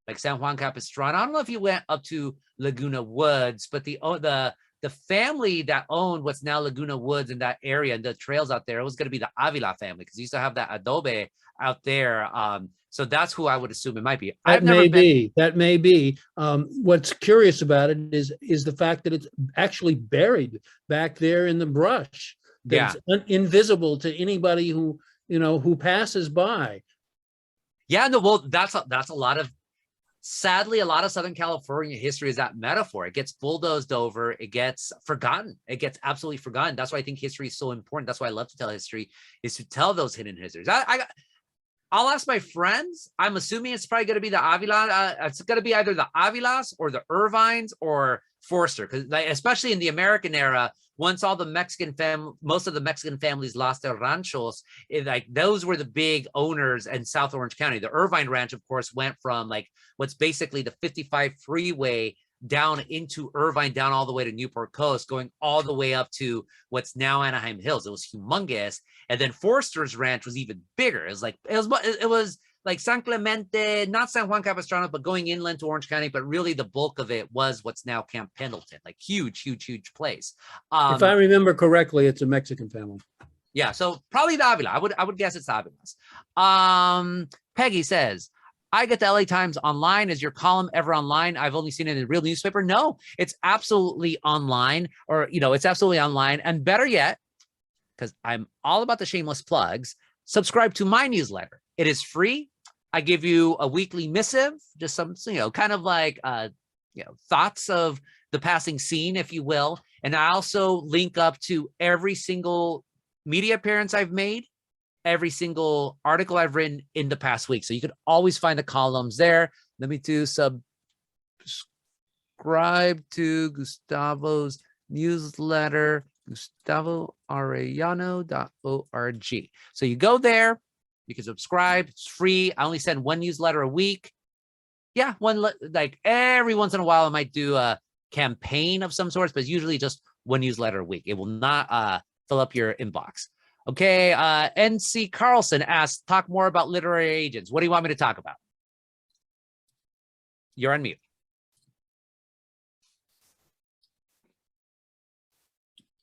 like San Juan Capistrano. I don't know if you went up to Laguna Woods, but the family that owned what's now Laguna Woods in that area and the trails out there, it was going to be the Avila family, because you used to have that adobe out there. So that's who I would assume it might be. That may be. What's curious about it is the fact that it's actually buried back there in the brush. That's invisible to anybody who passes by. Yeah, no, well, that's a lot of, sadly, a lot of Southern California history is that metaphor. It gets bulldozed over. It gets forgotten. It gets absolutely forgotten. That's why I think history is so important. That's why I love to tell history, is to tell those hidden histories. I'll ask my friends. I'm assuming it's probably going to be the Avila. It's going to be either the Avilas or the Irvines or Forster, because especially in the American era, once all the most of the Mexican families lost their ranchos, those were the big owners in South Orange County. The Irvine Ranch, of course, went from what's basically the 55 freeway down into Irvine, down all the way to Newport Coast, going all the way up to what's now Anaheim Hills. It was humongous. And then Forster's Ranch was even bigger. It was like San Clemente, not San Juan Capistrano, but going inland to Orange County. But really the bulk of it was what's now Camp Pendleton, like huge place. If I remember correctly, it's a Mexican family. Yeah, so probably the Avila. I would guess it's the Avilas. Peggy says, I get the LA Times online. Is your column ever online? I've only seen it in a real newspaper. No, it's absolutely online, it's absolutely online. And better yet, because I'm all about the shameless plugs, subscribe to my newsletter. It is free. I give you a weekly missive, just some, kind of like, thoughts of the passing scene, if you will. And I also link up to every single media appearance I've made, every single article I've written in the past week. So you can always find the columns there. Let me do subscribe to Gustavo's newsletter, GustavoArellano.org. So you go there, you can subscribe, it's free. I only send one newsletter a week. Yeah, every once in a while I might do a campaign of some sorts, but it's usually just one newsletter a week. It will not fill up your inbox. Okay, NC Carlson asks, talk more about literary agents. What do you want me to talk about? You're on mute.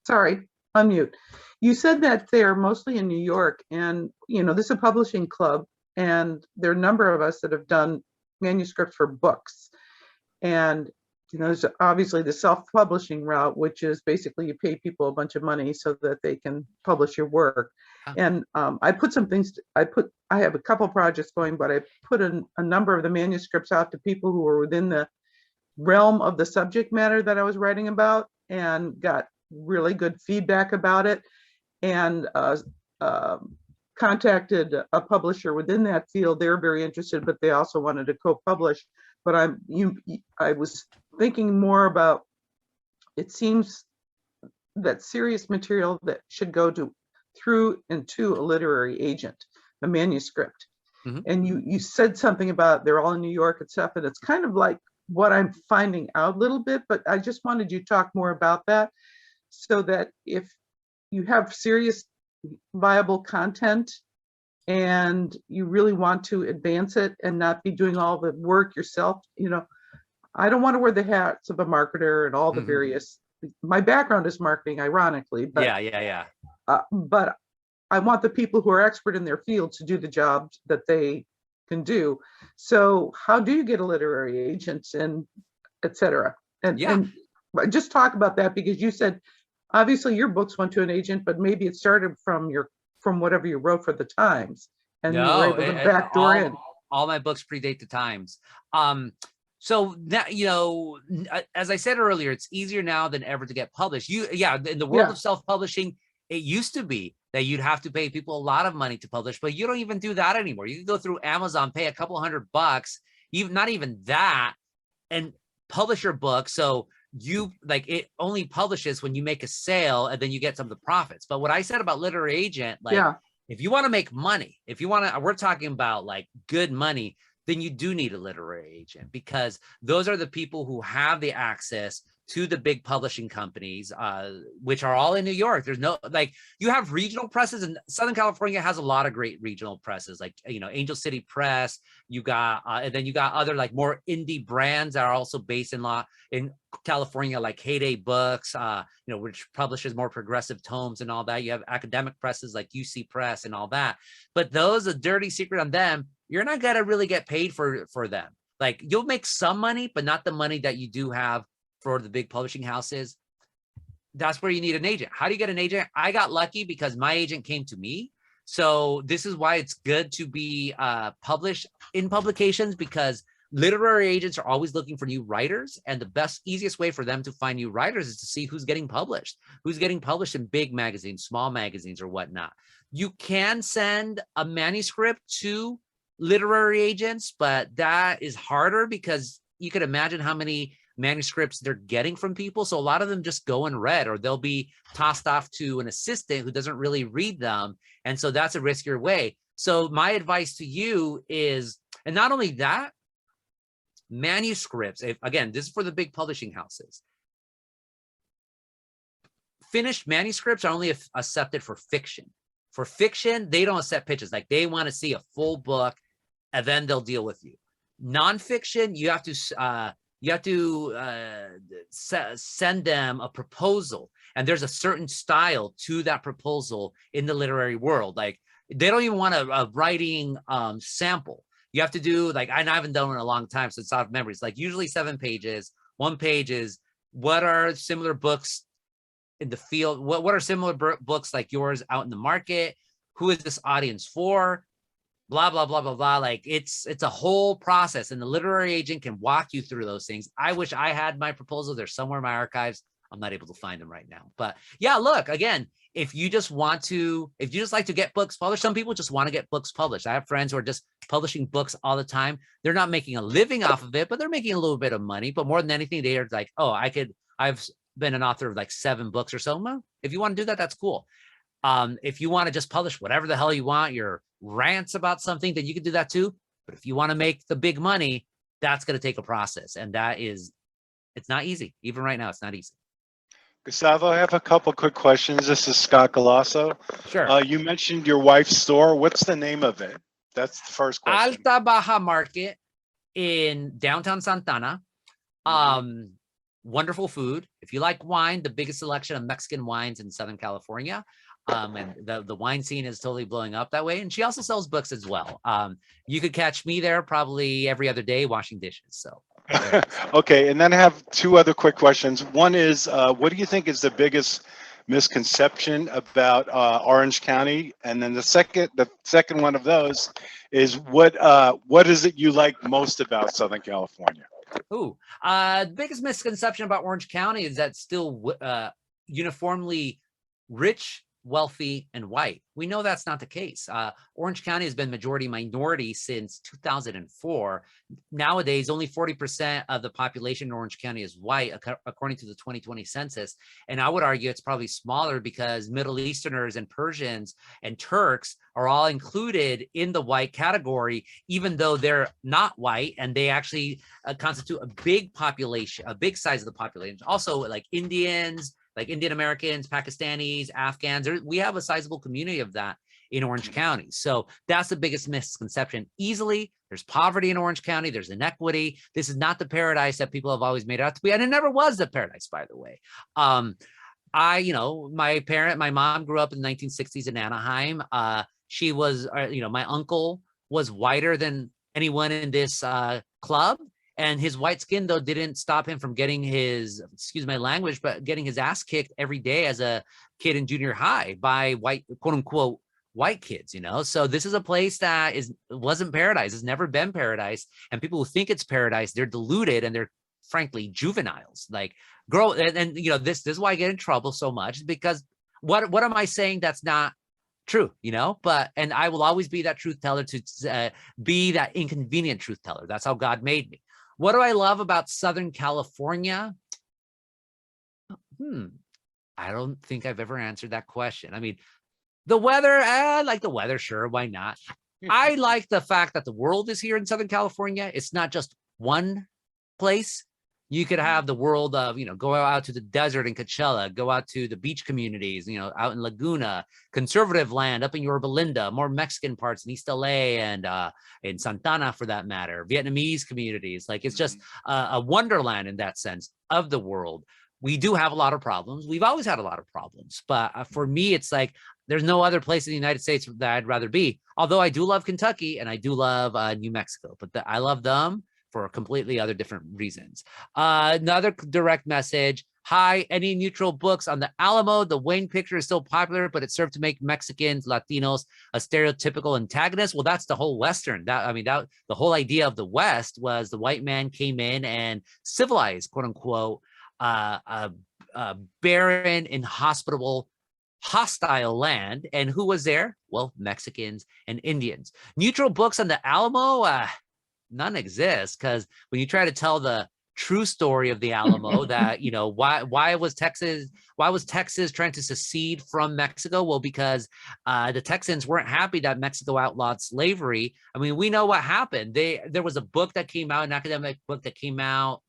Sorry, unmute. You said that they're mostly in New York, and this is a publishing club, and there are a number of us that have done manuscripts for books. And there's obviously the self-publishing route, which is basically you pay people a bunch of money so that they can publish your work. And I put some things, I have a couple projects going, but I put a number of the manuscripts out to people who were within the realm of the subject matter that I was writing about, and got really good feedback about it, and contacted a publisher within that field. They're very interested, but they also wanted to co-publish. But I was thinking more about, it seems that serious material that should go through and to a literary agent, a manuscript. Mm-hmm. And you said something about they're all in New York and stuff, and it's kind of like what I'm finding out a little bit, but I just wanted you to talk more about that, so that if you have serious viable content and you really want to advance it and not be doing all the work yourself, I don't want to wear the hats of a marketer and all the various, my background is marketing, ironically, but but I want the people who are expert in their field to do the job that they can do. So how do you get a literary agent, and et cetera? And just talk about that, because you said obviously your books went to an agent, but maybe it started from whatever you wrote for the Times, and you were able to backdoor in. All my books predate the Times. So that, as I said earlier, it's easier now than ever to get published. In the world of self-publishing, it used to be that you'd have to pay people a lot of money to publish, but you don't even do that anymore. You can go through Amazon, pay a couple $100, even not even that, and publish your book. So it only publishes when you make a sale, and then you get some of the profits. But what I said about literary agent, if you want to make money, we're talking about good money, then you do need a literary agent, because those are the people who have the access to the big publishing companies, which are all in New York. There's no, like, you have regional presses, and Southern California has a lot of great regional presses, like, you know, Angel City Press. You got, and then you got other like more indie brands that are also based in California, like Heyday Books, you know, which publishes more progressive tomes and all that. You have academic presses like UC Press and all that. But those, a dirty secret on them, you're not gonna really get paid for them. Like, you'll make some money, but not the money that you do have for the big publishing houses. That's where you need an agent. How do you get an agent? I got lucky because my agent came to me. So this is why it's good to be published in publications, because literary agents are always looking for new writers. And the best, easiest way for them to find new writers is to see who's getting published in big magazines, small magazines, or whatnot. You can send a manuscript to literary agents, but that is harder because you could imagine how many manuscripts they're getting from people. So a lot of them just go unread, or they'll be tossed off to an assistant who doesn't really read them. And so that's a riskier way. So my advice to you is, and not only that, manuscripts, again, this is for the big publishing houses. Finished manuscripts are only accepted for fiction. For fiction, they don't accept pitches. Like, they want to see a full book, and then they'll deal with you. Nonfiction, you have to send them a proposal, and there's a certain style to that proposal in the literary world. Like, they don't even want a writing sample. You have to do, like, I haven't done it in a long time, so it's out of memory. It's like usually 7 pages. 1 page is, what are similar books in the field? What are similar books like yours out in the market? Who is this audience for? Blah, blah, blah, blah, blah. Like, it's a whole process, and the literary agent can walk you through those things. I wish I had my proposal. They're somewhere in my archives. I'm not able to find them right now. But yeah, look, again, if you just like to get books published, some people just want to get books published. I have friends who are just publishing books all the time. They're not making a living off of it, but they're making a little bit of money. But more than anything, they are like, oh, I've been an author of like 7 books or so. Well, if you want to do that, that's cool. If you want to just publish whatever the hell you want, your rants about something, then you can do that too. But if you want to make the big money, that's going to take a process. And it's not easy. Even right now, it's not easy. Gustavo, I have a couple quick questions. This is Scott Galasso. Sure. You mentioned your wife's store. What's the name of it? That's the first question. Alta Baja Market in downtown Santana. Wonderful food. If you like wine, the biggest selection of Mexican wines in Southern California. And the wine scene is totally blowing up that way. And she also sells books as well. You could catch me there probably every other day washing dishes. So. Okay, and then I have 2 other quick questions. One is, what do you think is the biggest misconception about Orange County? And then the second one of those is, what is it you like most about Southern California? The biggest misconception about Orange County is that it's still uniformly rich, wealthy, and white. We know that's not the case. Orange County has been majority minority since 2004. Nowadays, only 40% of the population in Orange County is white, according to the 2020 census. And I would argue it's probably smaller because Middle Easterners and Persians and Turks are all included in the white category, even though they're not white, and they actually constitute a big population, a big size of the population. Also, like Indians, like Indian Americans, Pakistanis, Afghans. We have a sizable community of that in Orange County. So that's the biggest misconception. Easily, there's poverty in Orange County. There's inequity. This is not the paradise that people have always made it out to be. And it never was the paradise, by the way. My mom grew up in the 1960s in Anaheim. She was, my uncle was whiter than anyone in this club. And his white skin, though, didn't stop him from getting his, excuse my language, but getting his ass kicked every day as a kid in junior high by white, quote unquote, white kids, So this is a place that wasn't paradise. It's never been paradise. And people who think it's paradise, they're deluded and they're frankly juveniles. Like, girl, and this is why I get in trouble so much, because what am I saying that's not true, and I will always be that truth teller, to be that inconvenient truth teller. That's how God made me. What do I love about Southern California? I don't think I've ever answered that question. I mean, the weather, I like the weather, sure, why not? I like the fact that the world is here in Southern California. It's not just one place. You could have the world of, go out to the desert in Coachella, go out to the beach communities, out in Laguna, conservative land up in Yorba Linda, more Mexican parts in East LA and in Santana for that matter, Vietnamese communities. Like it's just a wonderland in that sense of the world. We do have a lot of problems. We've always had a lot of problems. But for me, it's like there's no other place in the United States that I'd rather be. Although I do love Kentucky and I do love New Mexico, but I love them for completely other different reasons. Another direct message. Hi, any neutral books on the Alamo? The Wayne picture is still popular, but it served to make Mexicans, Latinos a stereotypical antagonist. Well, that's the whole Western. The whole idea of the West was the white man came in and civilized, quote unquote, barren, inhospitable, hostile land. And who was there? Well, Mexicans and Indians. Neutral books on the Alamo? None exist, because when you try to tell the true story of the Alamo, that why was Texas trying to secede from Mexico? Well, because the Texans weren't happy that Mexico outlawed slavery. I mean, we know what happened. There was a book that came out, an academic book that came out,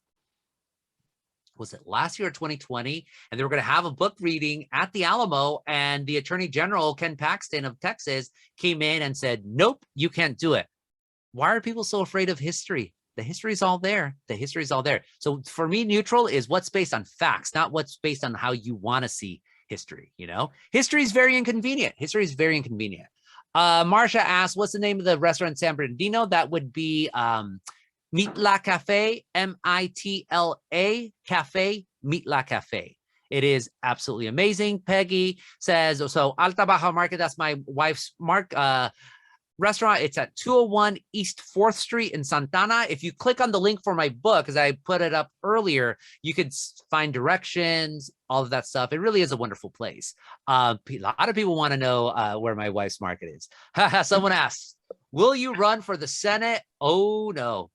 was it last year or 2020? And they were going to have a book reading at the Alamo, and the Attorney General Ken Paxton of Texas came in and said, nope, you can't do it. Why are people so afraid of history? The history is all there. The history is all there. So for me, neutral is what's based on facts, not what's based on how you want to see history. History is very inconvenient. History is very inconvenient. Marcia asked, what's the name of the restaurant in San Bernardino? That would be Mitla Cafe, M-I-T-L-A Cafe, Mitla Cafe. It is absolutely amazing. Peggy says, so Alta Baja Market, that's my wife's restaurant. It's at 201 East 4th Street in Santana. If you click on the link for my book, as I put it up earlier, you could find directions, all of that stuff. It really is a wonderful place. A lot of people want to know where my wife's market is. Someone asks, will you run for the Senate? Oh, no.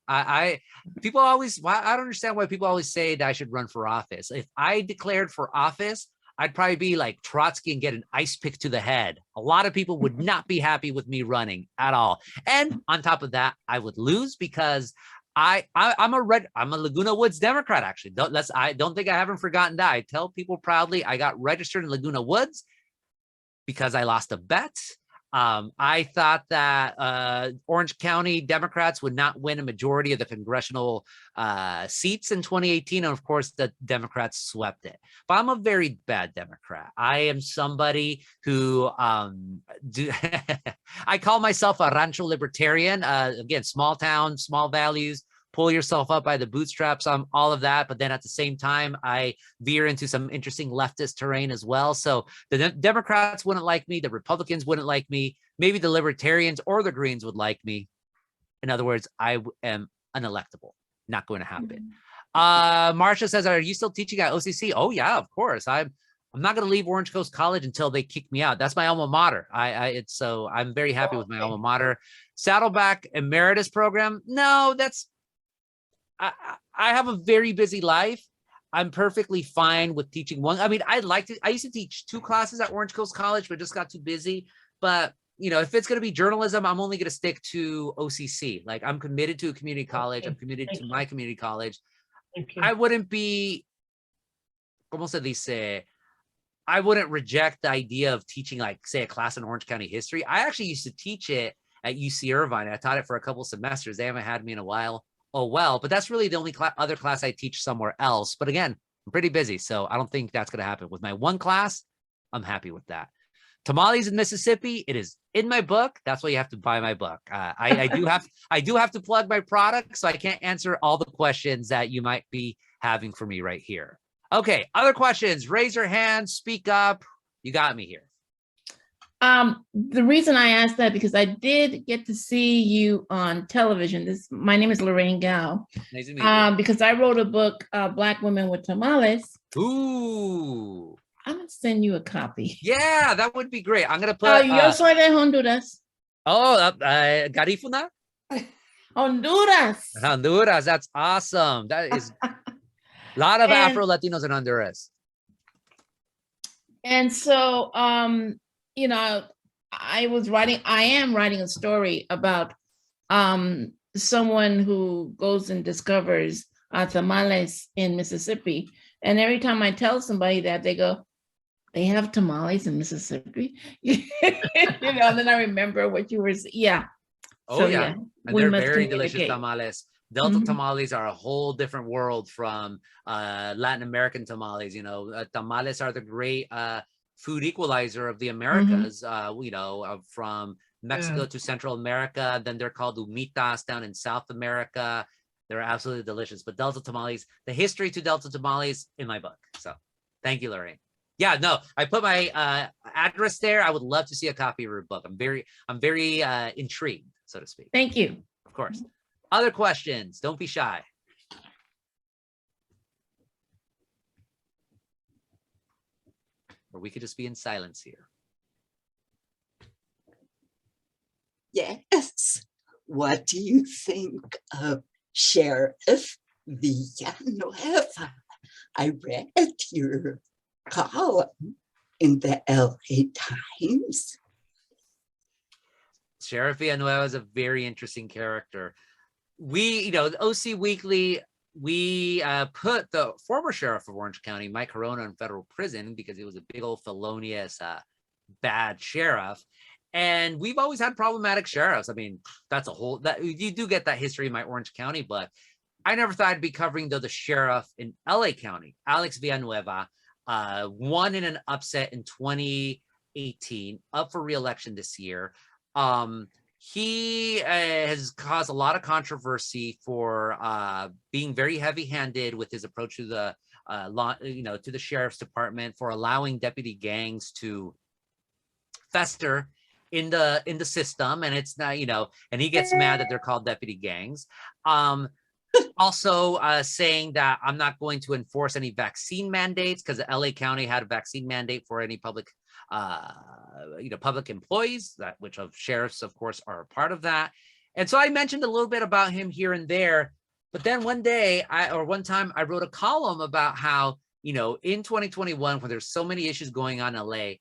People always, I don't understand why people always say that I should run for office. If I declared for office, I'd probably be like Trotsky and get an ice pick to the head. A lot of people would not be happy with me running at all. And on top of that, I would lose because I'm a Laguna Woods Democrat, actually. I don't think I haven't forgotten that. I tell people proudly I got registered in Laguna Woods because I lost a bet. I thought that Orange County Democrats would not win a majority of the congressional seats in 2018. And of course, the Democrats swept it. But I'm a very bad Democrat. I am somebody who I call myself a rancho libertarian. Again, small town, small values. Pull yourself up by the bootstraps on all of that. But then at the same time, I veer into some interesting leftist terrain as well. So the Democrats wouldn't like me. The Republicans wouldn't like me. Maybe the Libertarians or the Greens would like me. In other words, I am unelectable. Not going to happen. Marcia says, are you still teaching at OCC? Oh, yeah, of course. I'm not going to leave Orange Coast College until they kick me out. That's my alma mater. So I'm very happy with my alma mater. Saddleback Emeritus program. No, I have a very busy life. I'm perfectly fine with teaching one. I mean, I used to teach 2 classes at Orange Coast College, but just got too busy. But, if it's going to be journalism, I'm only going to stick to OCC. Like, I'm committed to a community college. I'm committed to my community college. I wouldn't be, como se dice, I wouldn't reject the idea of teaching, like, say, a class in Orange County history. I actually used to teach it at UC Irvine. I taught it for a couple semesters. They haven't had me in a while. Oh, well, but that's really the only other class I teach somewhere else. But again, I'm pretty busy, so I don't think that's going to happen. With my one class, I'm happy with that. Tamales in Mississippi, it is in my book. That's why you have to buy my book. I do have to plug my product, so I can't answer all the questions that you might be having for me right here. Okay, other questions. Raise your hand, speak up. You got me here. The reason I asked that, because I did get to see you on television. My name is Lorraine Gao. Nice to meet you. Because I wrote a book, Black Women with Tamales. Ooh. I'm gonna send you a copy. Yeah, that would be great. I'm gonna put. Yo soy de Honduras. Oh, Garifuna? Honduras. Honduras. That's awesome. That is a lot of Afro Latinos in Honduras. And so, I am writing a story about someone who goes and discovers tamales in Mississippi. And every time I tell somebody that, they go, they have tamales in Mississippi. Then I remember what you were, yeah. Oh, So, yeah. And we they're must very delicious communicate. tamales. Delta Mhm. tamales are a whole different world from Latin American tamales. Tamales are the great food equalizer of the Americas, from Mexico to Central America. Then they're called humitas down in South America. They're absolutely delicious. But Delta tamales, the history to Delta tamales in my book. So thank you, Lorraine. Yeah, no, I put my address there. I would love to see a copy of your book. I'm very intrigued, so to speak. Thank you. Of course. Other questions? Don't be shy. Or we could just be in silence here. Yes. What do you think of Sheriff Villanueva? I read your column in the LA Times. Sheriff Villanueva is a very interesting character. We, the OC Weekly, we put the former sheriff of Orange County, Mike Corona, in federal prison because he was a big old felonious, bad sheriff. And we've always had problematic sheriffs. I mean, that's a whole, that you do get that history in my Orange County, but I never thought I'd be covering the sheriff in LA County. Alex Villanueva won in an upset in 2018, up for re-election this year. He has caused a lot of controversy for being very heavy-handed with his approach to the to the sheriff's department, for allowing deputy gangs to fester in the system. And it's not, and he gets mad that they're called deputy gangs. Also saying that I'm not going to enforce any vaccine mandates because LA County had a vaccine mandate for any public public employees, that which of sheriffs, of course, are a part of that. And so I mentioned a little bit about him here and there, but then one time I wrote a column about how, in 2021, when there's so many issues going on in LA,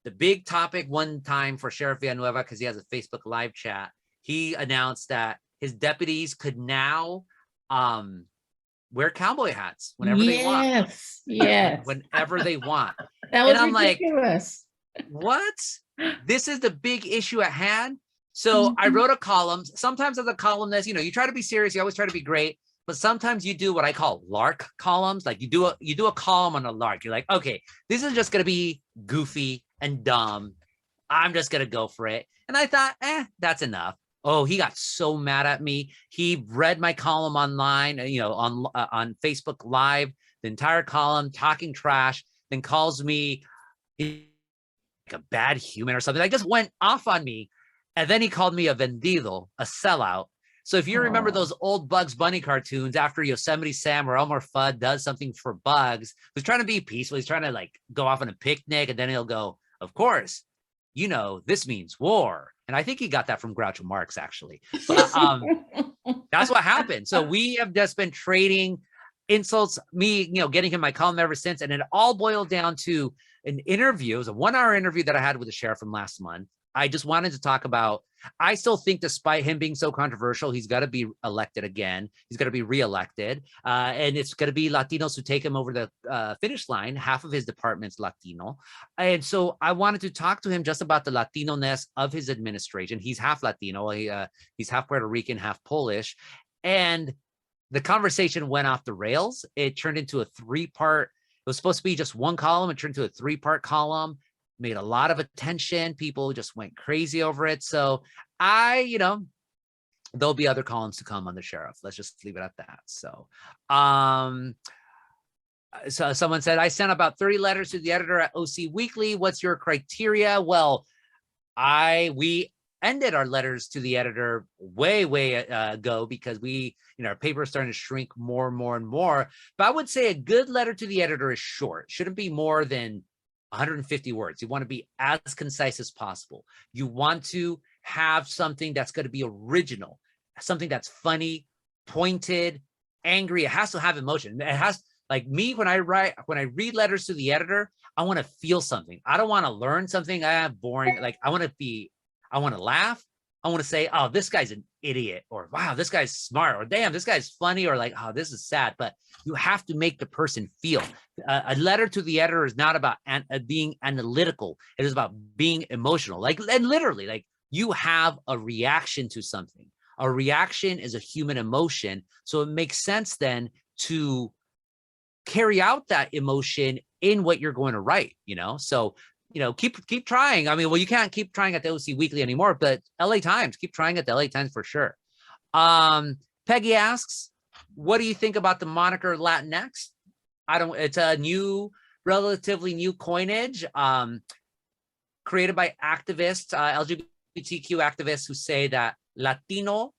the big topic one time for Sheriff Villanueva, because he has a Facebook live chat, he announced that his deputies could now wear cowboy hats whenever they want. Yes. Whenever they want. That was Like, ridiculous. what? This is the big issue at hand. So I wrote a column. Sometimes as a columnist, you try to be serious. You always try to be great. But sometimes you do what I call lark columns. Like you do a column on a lark. You're like, okay, this is just going to be goofy and dumb. I'm just going to go for it. And I thought, that's enough. Oh, he got so mad at me. He read my column online, on Facebook Live, the entire column, talking trash, then calls me like a bad human or something. Like, just went off on me. And then he called me a vendido, a sellout. So if you remember those old Bugs Bunny cartoons, after Yosemite Sam or Elmer Fudd does something for Bugs, he's trying to be peaceful. He's trying to like go off on a picnic, and then he'll go, of course, this means war. And I think he got that from Groucho Marx, actually. But that's what happened. So we have just been trading insults, me, getting him my column ever since. And it all boiled down to an interview. It was a 1-hour interview that I had with the sheriff from last month. I just wanted to talk about, I still think despite him being so controversial, he's got to be elected again. He's going to be reelected. And it's going to be Latinos who take him over the finish line. Half of his department's Latino. And so I wanted to talk to him just about the Latino-ness of his administration. He's half Latino. He's half Puerto Rican, half Polish. And the conversation went off the rails. It turned into a 3-part. It was supposed to be just one column. It turned into a 3-part column. Made a lot of attention. People just went crazy over it. So there'll be other columns to come on the sheriff. Let's just leave it at that. So, so someone said, I sent about 30 letters to the editor at OC Weekly. What's your criteria? Well, we ended our letters to the editor way ago because our paper is starting to shrink more and more and more. But I would say a good letter to the editor is short. It shouldn't be more than 150 words. You want to be as concise as possible. You want to have something that's going to be original, something that's funny, pointed, angry. It has to have emotion. It has, like me, when I read letters to the editor, I want to feel something. I don't want to learn something boring. Like I want to laugh. I want to say, oh, this guy's an idiot, or wow, this guy's smart, or damn, this guy's funny, or like, oh, this is sad. But you have to make the person feel. A letter to the editor is not about being analytical. It is about being emotional. Like, and literally, like, you have a reaction to something. A reaction is a human emotion. So it makes sense then to carry out that emotion in what you're going to write, you know? So, you know, keep trying. I mean, well, you can't keep trying at the OC Weekly anymore, but LA Times, keep trying at the LA Times for sure. Peggy asks, what do you think about the moniker Latinx? It's a new, relatively new coinage, created by activists, LGBTQ activists who say that Latino,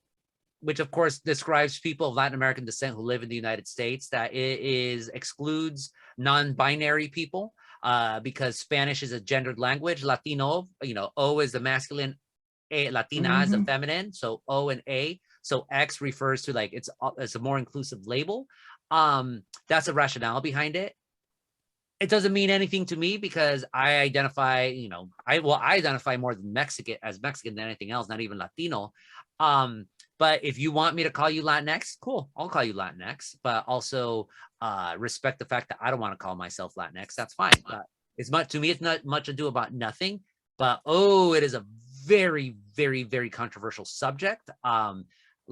which of course describes people of Latin American descent who live in the United States, that it excludes non-binary people because Spanish is a gendered language. Latino, you know, O is the masculine, Latina is the feminine, so O and A. So X refers to like, it's a more inclusive label. That's a rationale behind it. It doesn't mean anything to me because I identify, you know, I identify more than Mexican than anything else, not even Latino. But if you want me to call you Latinx, cool, I'll call you Latinx, but also respect the fact that I don't want to call myself Latinx. That's fine. But it's much, to me, it's not much ado about nothing, but it is a very, very, very controversial subject.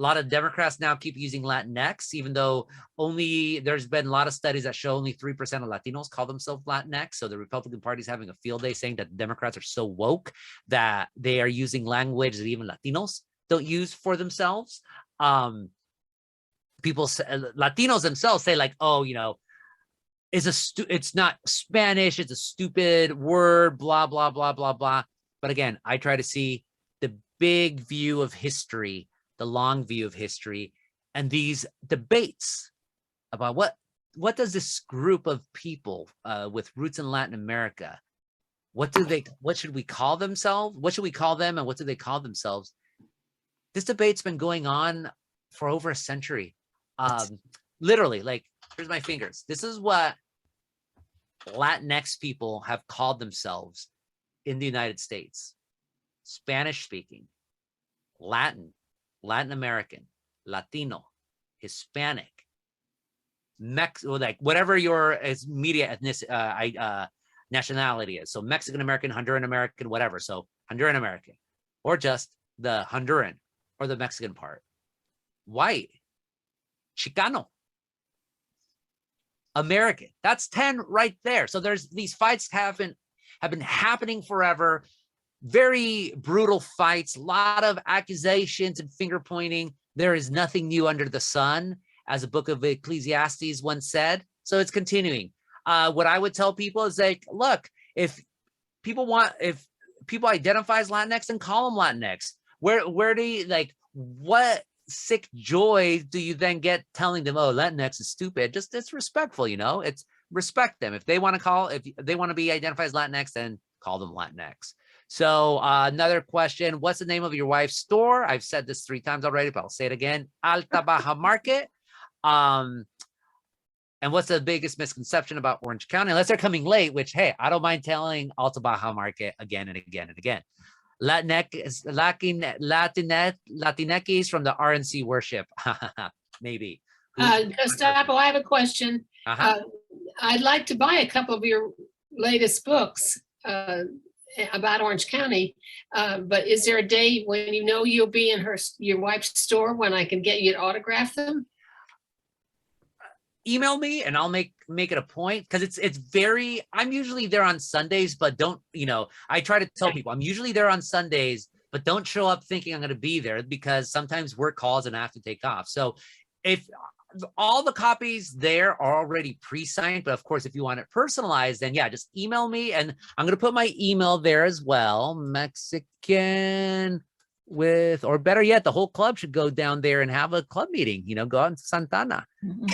A lot of Democrats now keep using Latinx, even though there's been a lot of studies that show only 3% of Latinos call themselves Latinx. So the Republican Party is having a field day saying that Democrats are so woke that they are using language that even Latinos don't use for themselves. Latinos themselves say like, oh, you know, it's not Spanish, it's a stupid word, blah, blah, blah, blah, blah. But again, I try to see the big view of history, the long view of history, and these debates about what does this group of people with roots in Latin America, what should we call themselves? What should we call them, and what do they call themselves? This debate's been going on for over a century. Literally, like, here's my fingers. This is what Latinx people have called themselves in the United States: Spanish speaking, Latin American, Latino, Hispanic, like whatever your media ethnicity, nationality is. So Mexican American, Honduran American, whatever. So Honduran American, or just the Honduran or the Mexican part. White, Chicano, American. That's 10 right there. So there's these fights have been happening forever. Very brutal fights, a lot of accusations and finger pointing. There is nothing new under the sun, as the book of Ecclesiastes once said. So it's continuing. What I would tell people is like, look, if people identify as Latinx, then call them Latinx. Where do you, like, what sick joy do you then get telling them, oh, Latinx is stupid? Just, it's respectful, you know, it's respect them. If they want to be identified as Latinx, then call them Latinx. So another question, what's the name of your wife's store? I've said this 3 times already, but I'll say it again. Alta Baja Market. And what's the biggest misconception about Orange County? Unless they're coming late, which, hey, I don't mind telling Alta Baja Market again and again and again. Latinx from the RNC worship. Maybe. Gustavo, I have a question. I'd like to buy a couple of your latest books about Orange County, but is there a day when you know you'll be in your wife's store when I can get you to autograph them? Email me and I'll make it a point, because it's very, I'm usually there on Sundays, but don't, you know, I try to tell people I'm usually there on Sundays, but don't show up thinking I'm going to be there, because sometimes work calls and I have to take off. So if all the copies there are already pre-signed, but of course, if you want it personalized, then yeah, just email me, and I'm going to put my email there as well. Mexican with, or better yet, the whole club should go down there and have a club meeting, you know, go out in Santana.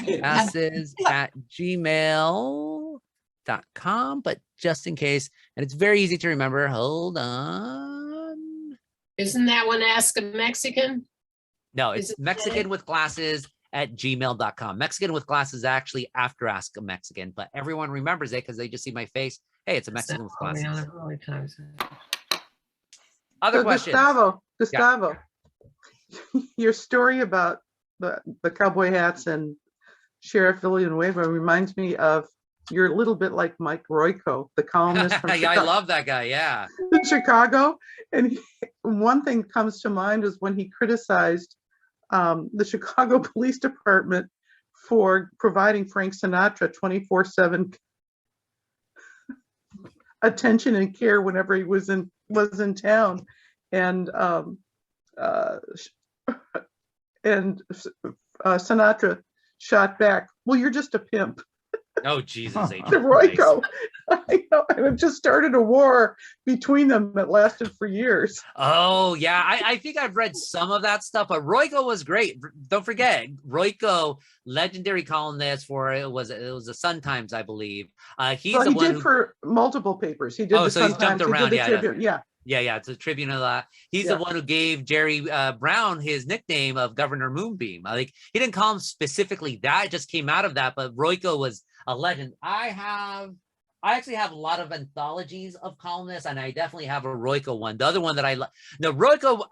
glasses@gmail.com, but just in case, and it's very easy to remember. Hold on. Isn't that one Ask a Mexican? No, it's mexicanwithglasses@gmail.com. Mexican with Glasses actually after Ask a Mexican, but everyone remembers it because they just see my face. Hey, it's a Mexican with Glasses. Other questions? Gustavo, your story about the cowboy hats and Sheriff Villanueva reminds me of, you're a little bit like Mike Royko, the columnist from Yeah, I love that guy. Yeah. Chicago. And one thing comes to mind is when he criticized the Chicago Police Department for providing Frank Sinatra 24/7 attention and care whenever he was in town. And Sinatra shot back, "Well, you're just a pimp." Oh, Jesus. To Royko. I know, and it just started a war between them that lasted for years. Oh, yeah. I think I've read some of that stuff, but Royko was great. Don't forget, Royko, legendary columnist for it was the Sun Times, I believe. He's Well, the he one did who, for multiple papers. He did the so he's Sun jumped Times, he around. did the Yeah, Tribune. Yeah. Yeah, it's a Tribune a lot. He's Yeah. the one who gave Jerry Brown his nickname of Governor Moonbeam. Like, he didn't call him specifically that; it just came out of that. But Royko was a legend. I actually have a lot of anthologies of columnists, and I definitely have a Royko one. The other one that I like, no, Royko.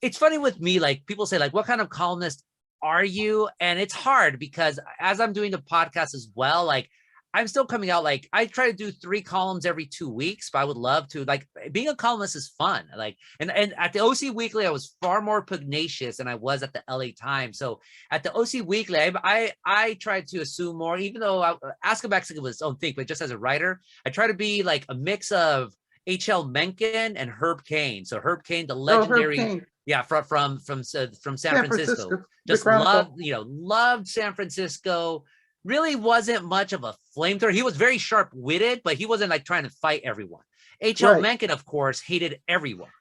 It's funny with me, like, people say, like, what kind of columnist are you? And it's hard because as I'm doing the podcast as well, like, I'm still coming out, like, I try to do 3 columns every 2 weeks, but I would love to, like, being a columnist is fun. Like, and at the OC Weekly, I was far more pugnacious than I was at the LA Times. So at the OC Weekly, I tried to assume more, even though Ask a Mexican was its own thing, but just as a writer, I try to be like a mix of H.L. Mencken and Herb Caen. So Herb Caen, the legendary, Herb Caen. yeah, from San Francisco. Just loved San Francisco. Really wasn't much of a flamethrower. He was very sharp-witted, but he wasn't like trying to fight everyone. H.L. Mencken, of course, hated everyone,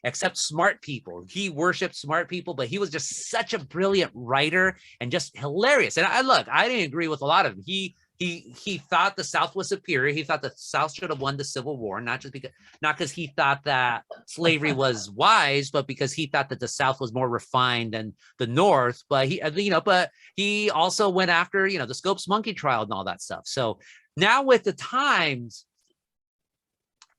except smart people. He worshipped smart people, but he was just such a brilliant writer and just hilarious. And I didn't agree with a lot of him. He thought the South was superior. He thought the South should have won the Civil War, not because he thought that slavery was wise, but because he thought that the South was more refined than the North. But he also went after, the Scopes monkey trial and all that stuff. So now with the Times,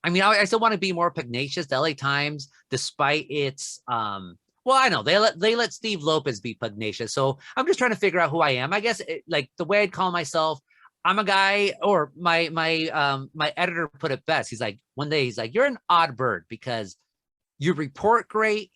I mean, I still want to be more pugnacious. The LA Times, despite its well, I know they let Steve Lopez be pugnacious. So I'm just trying to figure out who I am. I guess like the way I'd call myself, I'm a guy, or my editor put it best. He's like, one day he's like, you're an odd bird because you report great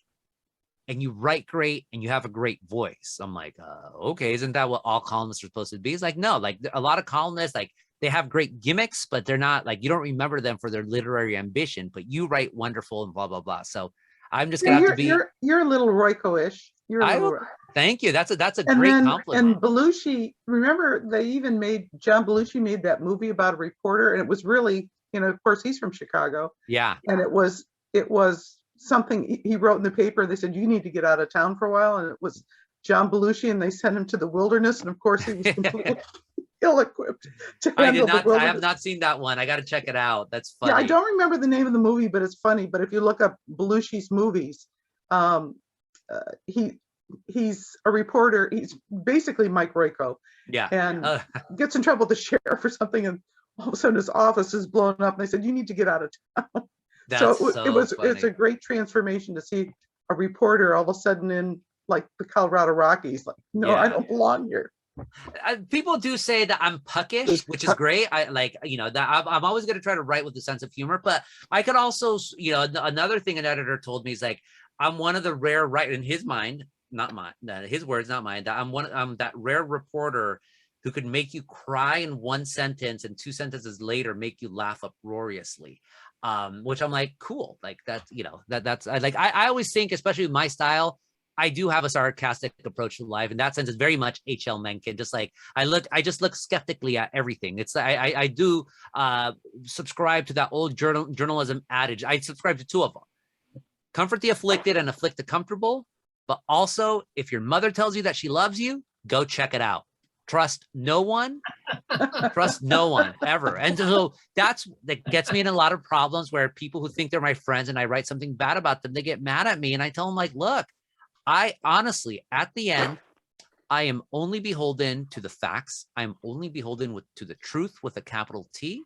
and you write great and you have a great voice. I'm like, okay, isn't that what all columnists are supposed to be? He's like, no, like a lot of columnists, like they have great gimmicks, but they're not, like, you don't remember them for their literary ambition, but you write wonderful and blah, blah, blah. So I'm just gonna have to be. You're a little Royko-ish. Thank you. That's a and great then, compliment. And Belushi, remember John Belushi made that movie about a reporter, and it was really, of course he's from Chicago. Yeah. And it was something he wrote in the paper. They said, you need to get out of town for a while. And it was John Belushi, and they sent him to the wilderness. And of course he was completely ill-equipped to handle the wilderness. I have not seen that one. I got to check it out. That's funny. Yeah, I don't remember the name of the movie, but it's funny. But if you look up Belushi's movies, he's a reporter. He's basically Mike Royko. Yeah. And gets in trouble with the sheriff or something, and all of a sudden his office is blown up, and they said, you need to get out of town. It's a great transformation to see a reporter all of a sudden in like the Colorado Rockies. Like, no, I don't belong here. People do say that I'm puckish, which is great. I like, that I'm always going to try to write with a sense of humor, but I could also, another thing an editor told me is like, I'm one of the rare writers in his mind, not mine, his words, not mine, that I'm that rare reporter who could make you cry in one sentence and 2 sentences later make you laugh uproariously. Which I'm like, cool. Like that's I always think, especially with my style, I do have a sarcastic approach to life. In that sense, it's very much H.L. Mencken. Just like I just look skeptically at everything. It's I do subscribe to that old journalism adage. I subscribe to 2 of them: comfort the afflicted and afflict the comfortable. But also, if your mother tells you that she loves you, go check it out. Trust no one ever. And so that gets me in a lot of problems where people who think they're my friends and I write something bad about them, they get mad at me. And I tell them, like, look, I honestly, at the end, I am only beholden to the facts. I'm only beholden to the truth with a capital T,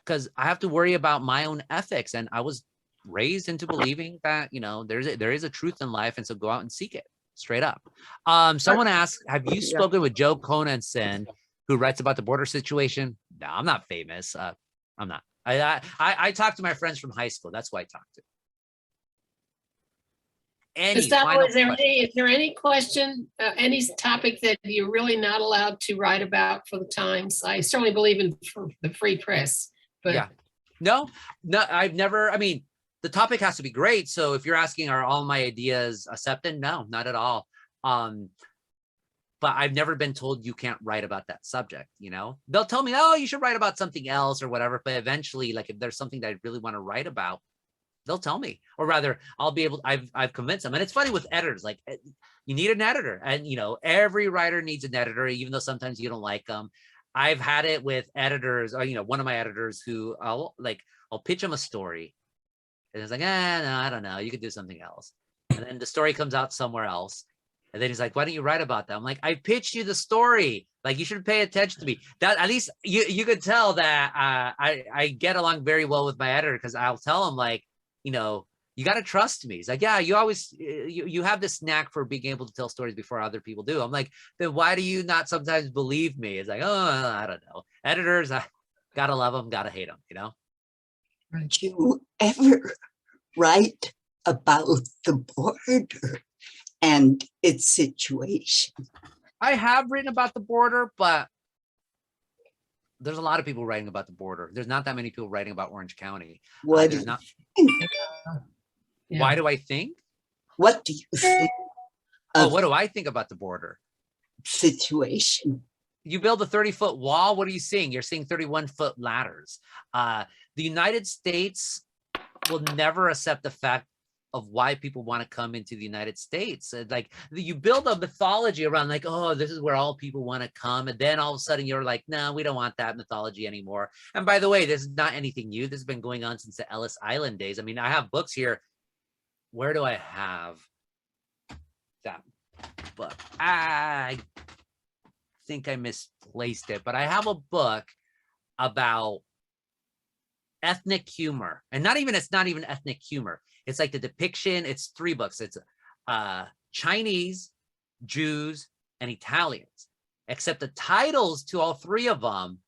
because I have to worry about my own ethics. And I was raised into believing that, you know, there is a truth in life, and so go out and seek it straight up. Someone asked, have you Yeah. spoken with Joe Conanson, who writes about the border situation? No, I'm not famous. I'm not. I talk to my friends from high school. That's who I talk to. Any Gustavo, final is there question? any question, any topic that you're really not allowed to write about for the Times? I certainly believe in the free press, but Yeah. No, I've never, I mean, the topic has to be great. So if you're asking, are all my ideas accepted? No, not at all. But I've never been told you can't write about that subject, you know? They'll tell me, oh, you should write about something else or whatever. But eventually, like if there's something that I really want to write about, they'll tell me, or rather I'll be able, I've convinced them. And it's funny with editors, like you need an editor, and you know, every writer needs an editor, even though sometimes you don't like them. I've had it with editors, or, you know, one of my editors who I'll pitch him a story and it's like, no, I don't know, you could do something else. And then the story comes out somewhere else. And then he's like, why don't you write about that? I'm like, I pitched you the story. Like, you should pay attention to me. That, at least you could tell that I get along very well with my editor, because I'll tell him, like, you know, you got to trust me. He's like, yeah, you always, you have this knack for being able to tell stories before other people do. I'm like, then why do you not sometimes believe me? It's like, oh, I don't know. Editors, I gotta love them, gotta hate them, you know? Did you ever write about the border and its situation? I have written about the border, but there's a lot of people writing about the border. There's not that many people writing about Orange County. What do There's you not. think? yeah. Why do I think? What do you think Oh, of what do I think about the border? situation? You build a 30-foot wall, what are you seeing? You're seeing 31-foot ladders. The United States will never accept the fact of why people want to come into the United States. Like, you build a mythology around, like, oh, this is where all people want to come. And then all of a sudden you're like, no, we don't want that mythology anymore. And by the way, this is not anything new. This has been going on since the Ellis Island days. I mean, I have books here. Where do I have that book? I think I misplaced it, but I have a book about ethnic humor, and it's not even ethnic humor. It's like the depiction. It's 3 books. It's Chinese, Jews, and Italians, except the titles to all 3 of them,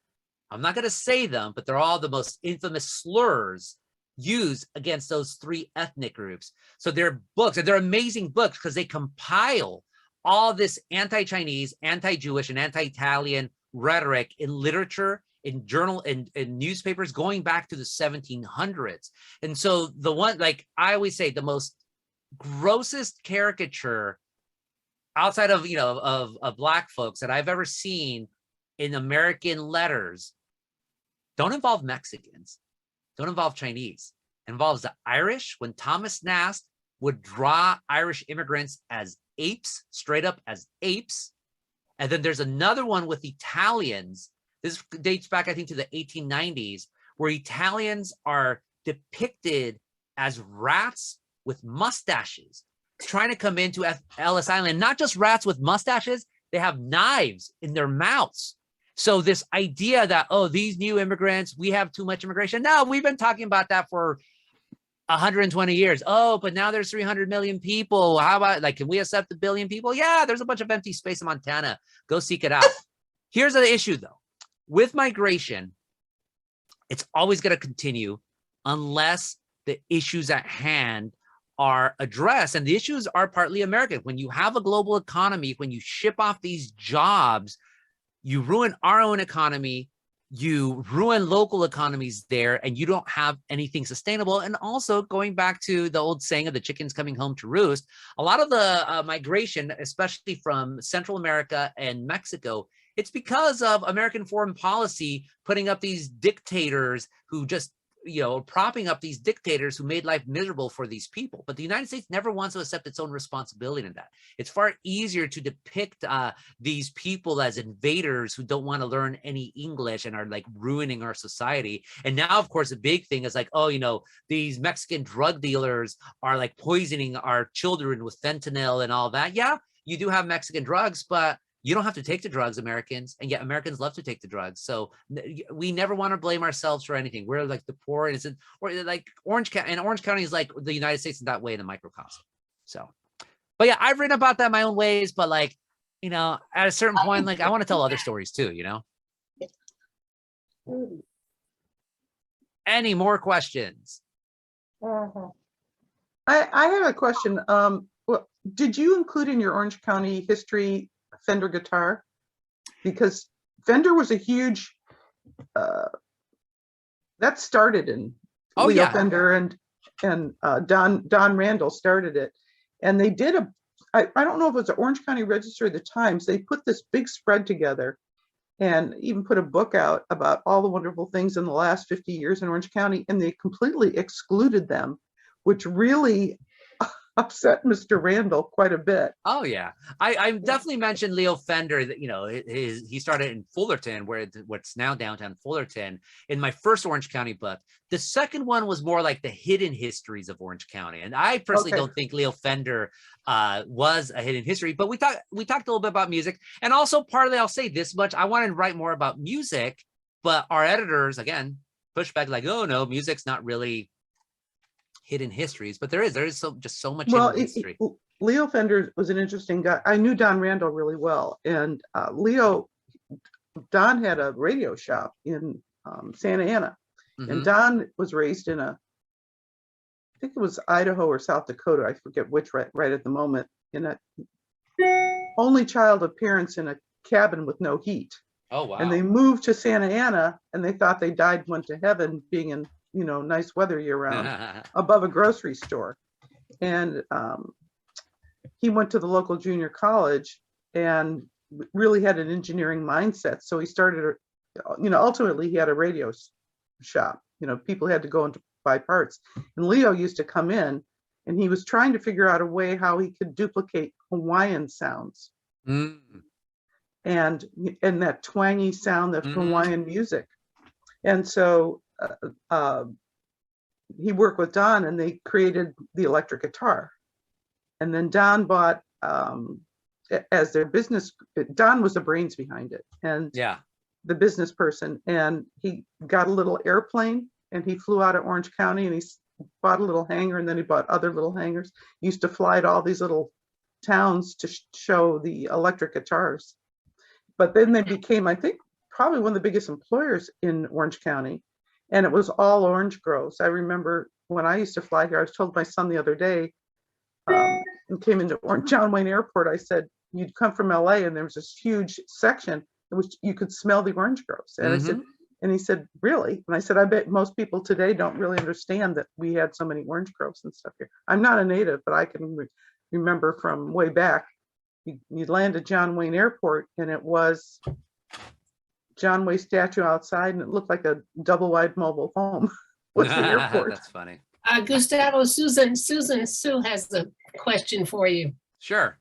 I'm not going to say them, but they're all the most infamous slurs used against those 3 ethnic groups. So they're books, and they're amazing books because they compile all this anti-Chinese, anti-Jewish, and anti-Italian rhetoric in literature, in journal, in newspapers going back to the 1700s. And so the one, like I always say, the most grossest caricature outside of, you know, of Black folks that I've ever seen in American letters don't involve Mexicans, don't involve Chinese. It involves the Irish, when Thomas Nast would draw Irish immigrants as apes, straight up as apes. And then there's another one with Italians. This dates back, I think, to the 1890s, where Italians are depicted as rats with mustaches trying to come into Ellis Island. Not just rats with mustaches, they have knives in their mouths. So this idea that, oh, these new immigrants, we have too much immigration. No, we've been talking about that for 120 years. Oh, but now there's 300 million people. How about, like, can we accept 1 billion people? Yeah, there's a bunch of empty space in Montana. Go seek it out. Here's the issue, though. With migration, it's always going to continue unless the issues at hand are addressed. And the issues are partly American. When you have a global economy, when you ship off these jobs, you ruin our own economy, you ruin local economies there, and you don't have anything sustainable. And also, going back to the old saying of the chickens coming home to roost, a lot of the migration, especially from Central America and Mexico, it's because of American foreign policy putting up these dictators who just, you know, propping up these dictators who made life miserable for these people. But the United States never wants to accept its own responsibility in that. It's far easier to depict these people as invaders who don't want to learn any English and are like ruining our society. And now, of course, the big thing is like, oh, you know, these Mexican drug dealers are like poisoning our children with fentanyl and all that. Yeah, you do have Mexican drugs, but you don't have to take the drugs, Americans, and yet Americans love to take the drugs. So we never want to blame ourselves for anything. We're like the poor, innocent, or like Orange County, and Orange County is like the United States in that way in a microcosm. So, but yeah, I've written about that in my own ways, but like, you know, at a certain point, like I want to tell other stories too, you know? Any more questions? I have a question. Did you include in your Orange County history Fender guitar? Because Fender was a huge, that started in Leo Fender and Don Randall started it. And they did I don't know if it was the Orange County Register or the Times, they put this big spread together and even put a book out about all the wonderful things in the last 50 years in Orange County, and they completely excluded them, which really upset Mr. Randall quite a bit. Oh yeah, I definitely mentioned Leo Fender. That, you know, he started in Fullerton, what's now downtown Fullerton, in my first Orange County book. The second one was more like the hidden histories of Orange County, and I personally don't think Leo Fender was a hidden history. But we talked a little bit about music, and also partly I'll say this much: I wanted to write more about music, but our editors again pushed back like, oh no, music's not really hidden histories, but there is just so much hidden history. Leo Fender was an interesting guy. I knew Don Randall really well, and Don had a radio shop in Santa Ana, and Don was raised in I think it was Idaho or South Dakota, I forget which, right at the moment, in a only child of parents in a cabin with no heat. Oh wow. And they moved to Santa Ana, and they thought they died, went to heaven, being in, you know, nice weather year round above a grocery store. And he went to the local junior college and really had an engineering mindset. So he started, you know, ultimately he had a radio shop. You know, people had to go and buy parts. And Leo used to come in, and he was trying to figure out a way how he could duplicate Hawaiian sounds. And that twangy sound of Hawaiian music. And so he worked with Don, and they created the electric guitar. And then Don bought, as their business, Don was the brains behind it, and the business person. And he got a little airplane, and he flew out of Orange County, and he bought a little hangar, and then he bought other little hangars. He used to fly to all these little towns to show the electric guitars. But then they became, I think, probably one of the biggest employers in Orange County, and it was all orange groves. I remember when I used to fly here, I was told my son the other day, and came into John Wayne Airport, I said, you'd come from LA, and there was this huge section in which you could smell the orange groves. And I said, and he said, really? And I said, I bet most people today don't really understand that we had so many orange groves and stuff here. I'm not a native, but I can remember from way back, you land at John Wayne Airport, and it was John Wayne statue outside, and it looked like a double wide mobile home was the airport. That's funny. Gustavo, Susan Sue has a question for you. Sure.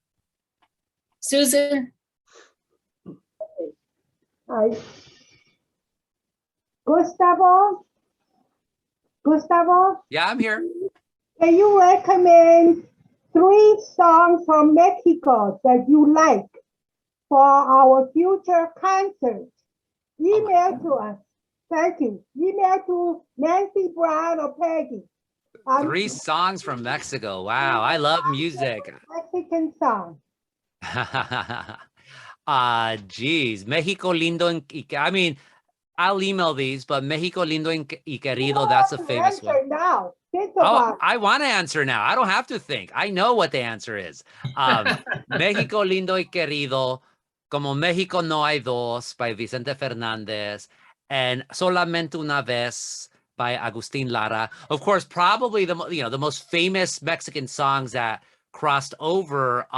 Susan. Hi. Gustavo? Yeah, I'm here. Can you recommend 3 songs from Mexico that you like for our future concert? Email to us. Thank you. Email to Nancy Brown or Peggy. 3 songs from Mexico. Wow, I love music. Mexican song. Geez, Mexico lindo I mean, I'll email these, but Mexico lindo y querido, that's a famous one. Now. Oh, I want to answer now. I don't have to think. I know what the answer is. Mexico lindo y querido, como Mexico no hay dos, by Vicente Fernández, and Solamente una vez by Agustin Lara. Of course, probably the most famous Mexican songs that crossed over.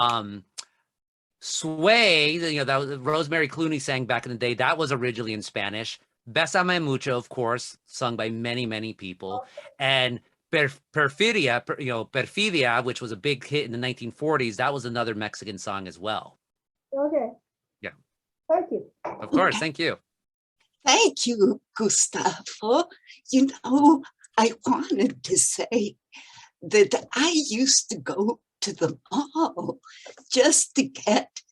Sway, that was Rosemary Clooney sang back in the day. That was originally in Spanish. Bésame mucho, of course, sung by many, many people. And Perfidia, Perfidia, which was a big hit in the 1940s. That was another Mexican song as well. Okay. Yeah. Thank you. Of course. Thank you. Thank you, Gustavo. You know, I wanted to say that I used to go to the mall just to get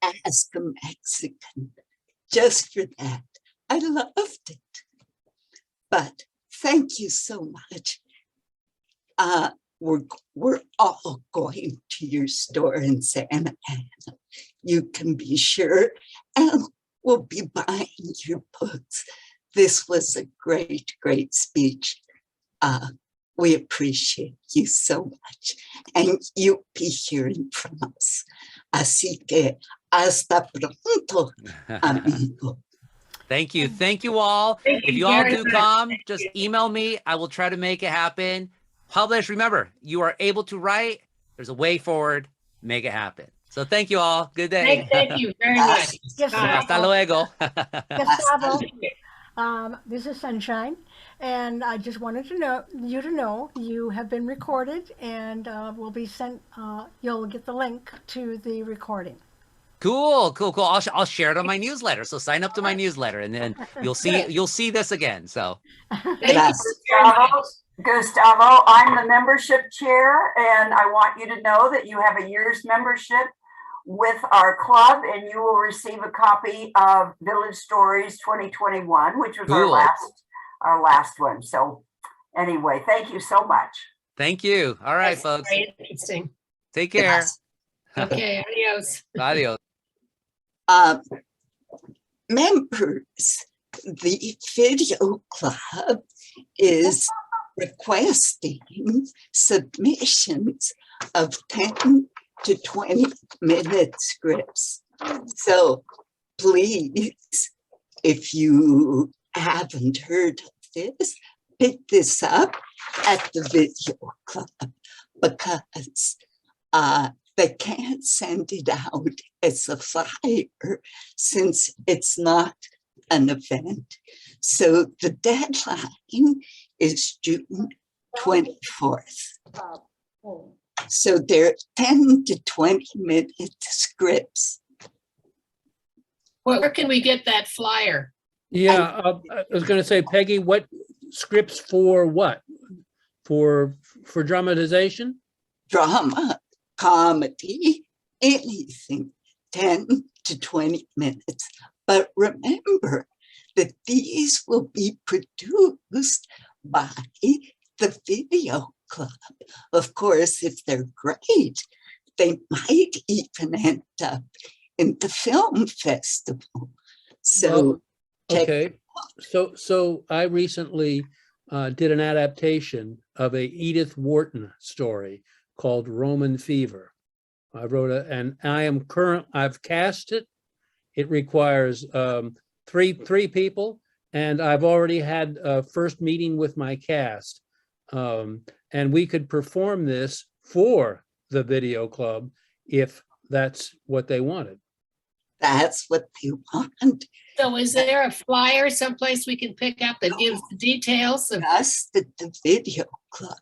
Ask a Mexican. Just for that, I loved it. But thank you so much. We're all going to your store in Santa Ana. You can be sure, and we'll be buying your books. This was a great, great speech. We appreciate you so much, and you'll be hearing from us. Así que hasta pronto, amigo. Thank you. Thank you all. If you all do come, just email me. I will try to make it happen. Publish. Remember, you are able to write. There's a way forward. Make it happen. So thank you all. Good day. Thank you very much. Hasta luego. Gustavo, this is Sunshine, and I just wanted to know you have been recorded, and will be sent. You'll get the link to the recording. Cool. I'll share it on my newsletter. So sign up to my newsletter, and then you'll see this again. So Gustavo, I'm the membership chair, and I want you to know that you have a year's membership with our club, and you will receive a copy of Village Stories 2021, which was our last one. So anyway, thank you so much. Thank you. All right, folks. Very interesting. Take care. Okay, adios. Adios. Members, the video club is requesting submissions of 10 to 20-minute scripts. So please, if you haven't heard of this, pick this up at the video club, because they can't send it out as a flyer since it's not an event. So the deadline is June 24th. So they're 10 to 20-minute scripts. Where can we get that flyer? Yeah, I was going to say, Peggy, what scripts for what? For dramatization? Drama, comedy, anything, 10 to 20 minutes. But remember that these will be produced by the video club. Of course, if they're great, they might even end up in the film festival. So, okay. So I recently did an adaptation of a Edith Wharton story called Roman Fever. I wrote I've cast it. It requires three people, and I've already had a first meeting with my cast. And we could perform this for the video club if that's what they wanted. That's what they want. So is there a flyer someplace we can pick up that gives the details of us at the video club?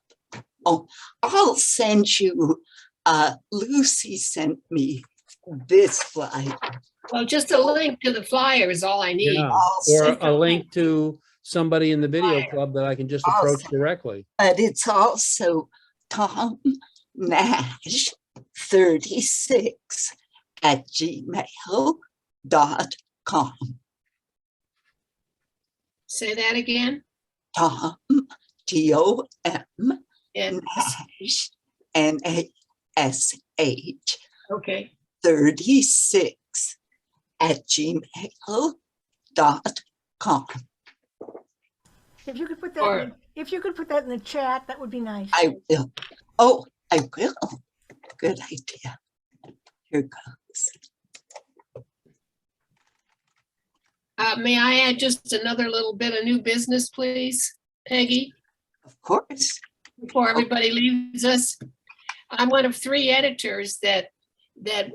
Oh, I'll send you, Lucy sent me this flyer. Well, just a link to the flyer is all I need. Yeah. Or a link to somebody in the video club that I can just approach directly. But it's also Tom Nash 36 at gmail.com. Say that again. Tom, Tom, Nash, Nash. Okay. 36 at gmail.com. If you could put that, in the chat, that would be nice. I will. Oh, I will. Good idea. Here goes. May I add just another little bit of new business, please, Peggy? Of course. Before everybody leaves us, I'm one of 3 editors that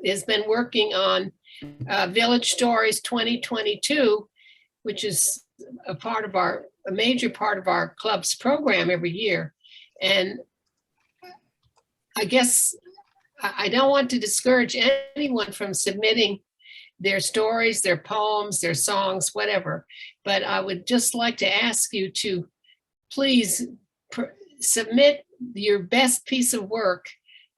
has been working on Village Stories 2022, which is a major part of our club's program every year. And I guess I don't want to discourage anyone from submitting their stories, their poems, their songs, whatever. But I would just like to ask you to please submit your best piece of work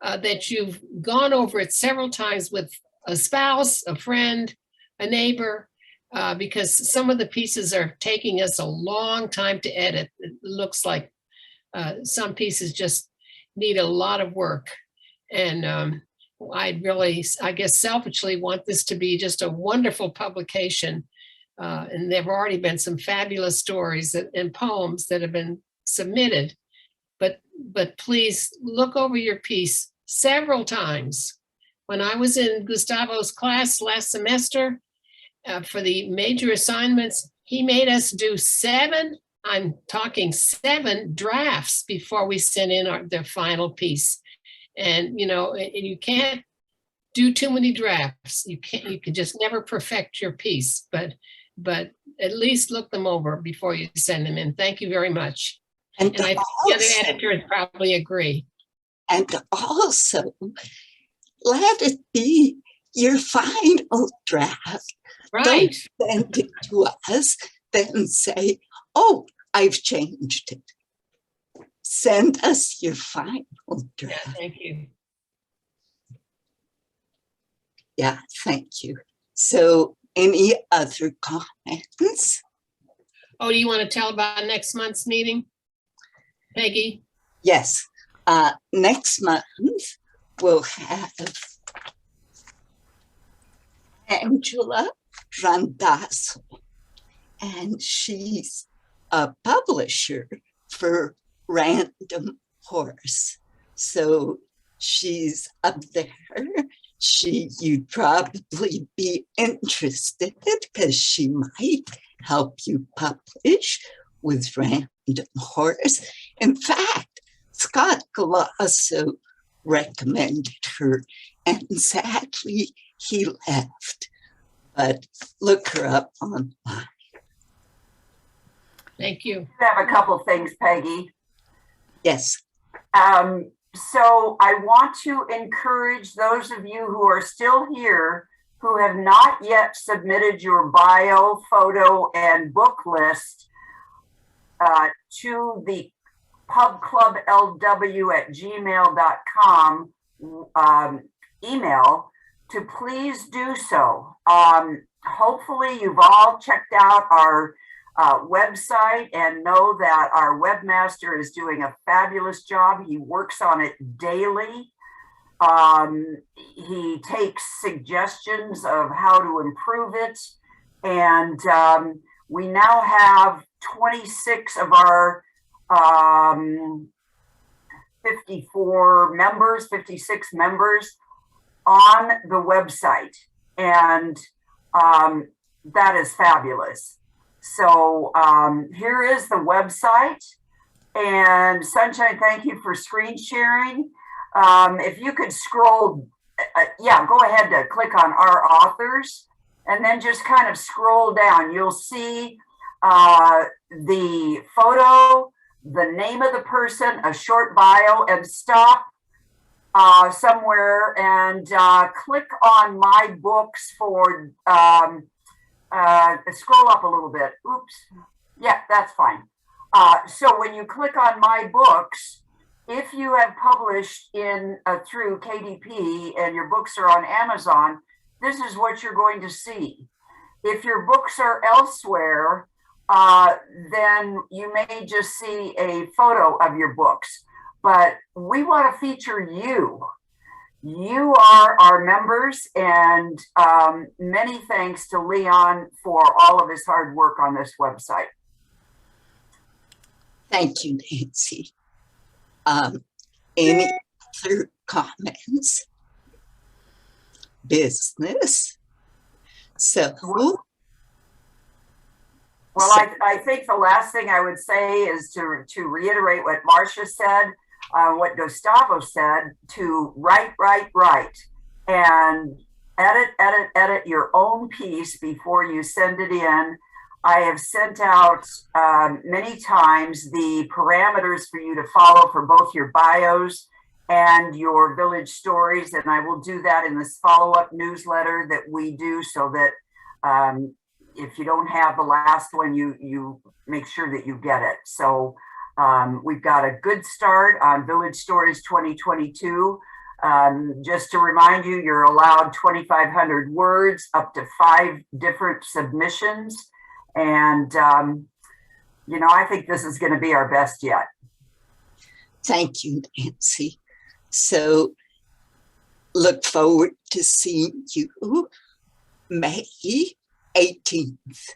that you've gone over it several times with a spouse, a friend, a neighbor, because some of the pieces are taking us a long time to edit. It looks like some pieces just need a lot of work. And I'd really, I guess selfishly want this to be just a wonderful publication. And there have already been some fabulous stories and poems that have been submitted. But please look over your piece several times. When I was in Gustavo's class last semester for the major assignments, he made us do 7, I'm talking 7 drafts before we sent in the final piece. And you can't do too many drafts. You can just never perfect your piece, but at least look them over before you send them in. Thank you very much. And I think the other editors probably agree. And also, let it be your final draft. Right. Don't send it to us, then say, oh, I've changed it. Send us your final draft. Yeah, thank you. Yeah, thank you. So any other comments? Oh, do you want to tell about next month's meeting, Peggy? Yes. Next month, we'll have Angela Randazzo, and she's a publisher for Random Horse. So she's up there. You'd probably be interested because she might help you publish with Random Horse. In fact, Scott Galasso recommended her, and sadly he left. But look her up online. Thank you. I have a couple things, Peggy. Yes. So I want to encourage those of you who are still here who have not yet submitted your bio, photo, and book list to the pubclublw@gmail.com email to please do so. Hopefully you've all checked out our website and know that our webmaster is doing a fabulous job. He works on it daily. He takes suggestions of how to improve it. And we now have 26 of our 56 members on the website. And that is fabulous. So here is the website. And Sunshine, thank you for screen sharing. If you could scroll, go ahead to click on our authors and then just kind of scroll down. You'll see the photo, the name of the person, a short bio, and stop somewhere and click on my books for, scroll up a little bit. Oops. Yeah, that's fine. So when you click on my books, if you have published in through KDP and your books are on Amazon, this is what you're going to see. If your books are elsewhere, then you may just see a photo of your books. But we want to feature you. You are our members, and many thanks to Leon for all of his hard work on this website. Thank you, Nancy. Any other comments? Business? So, well, I think the last thing I would say is to reiterate what Marcia said, what Gustavo said, to write, and edit your own piece before you send it in. I have sent out many times the parameters for you to follow for both your bios and your village stories, and I will do that in this follow-up newsletter that we do, so that if you don't have the last one, you make sure that you get it. So we've got a good start on Village Stories 2022. Just to remind you, you're allowed 2,500 words, up to 5 different submissions. And, you know, I think this is going to be our best yet. Thank you, Nancy. So look forward to seeing you May 18th.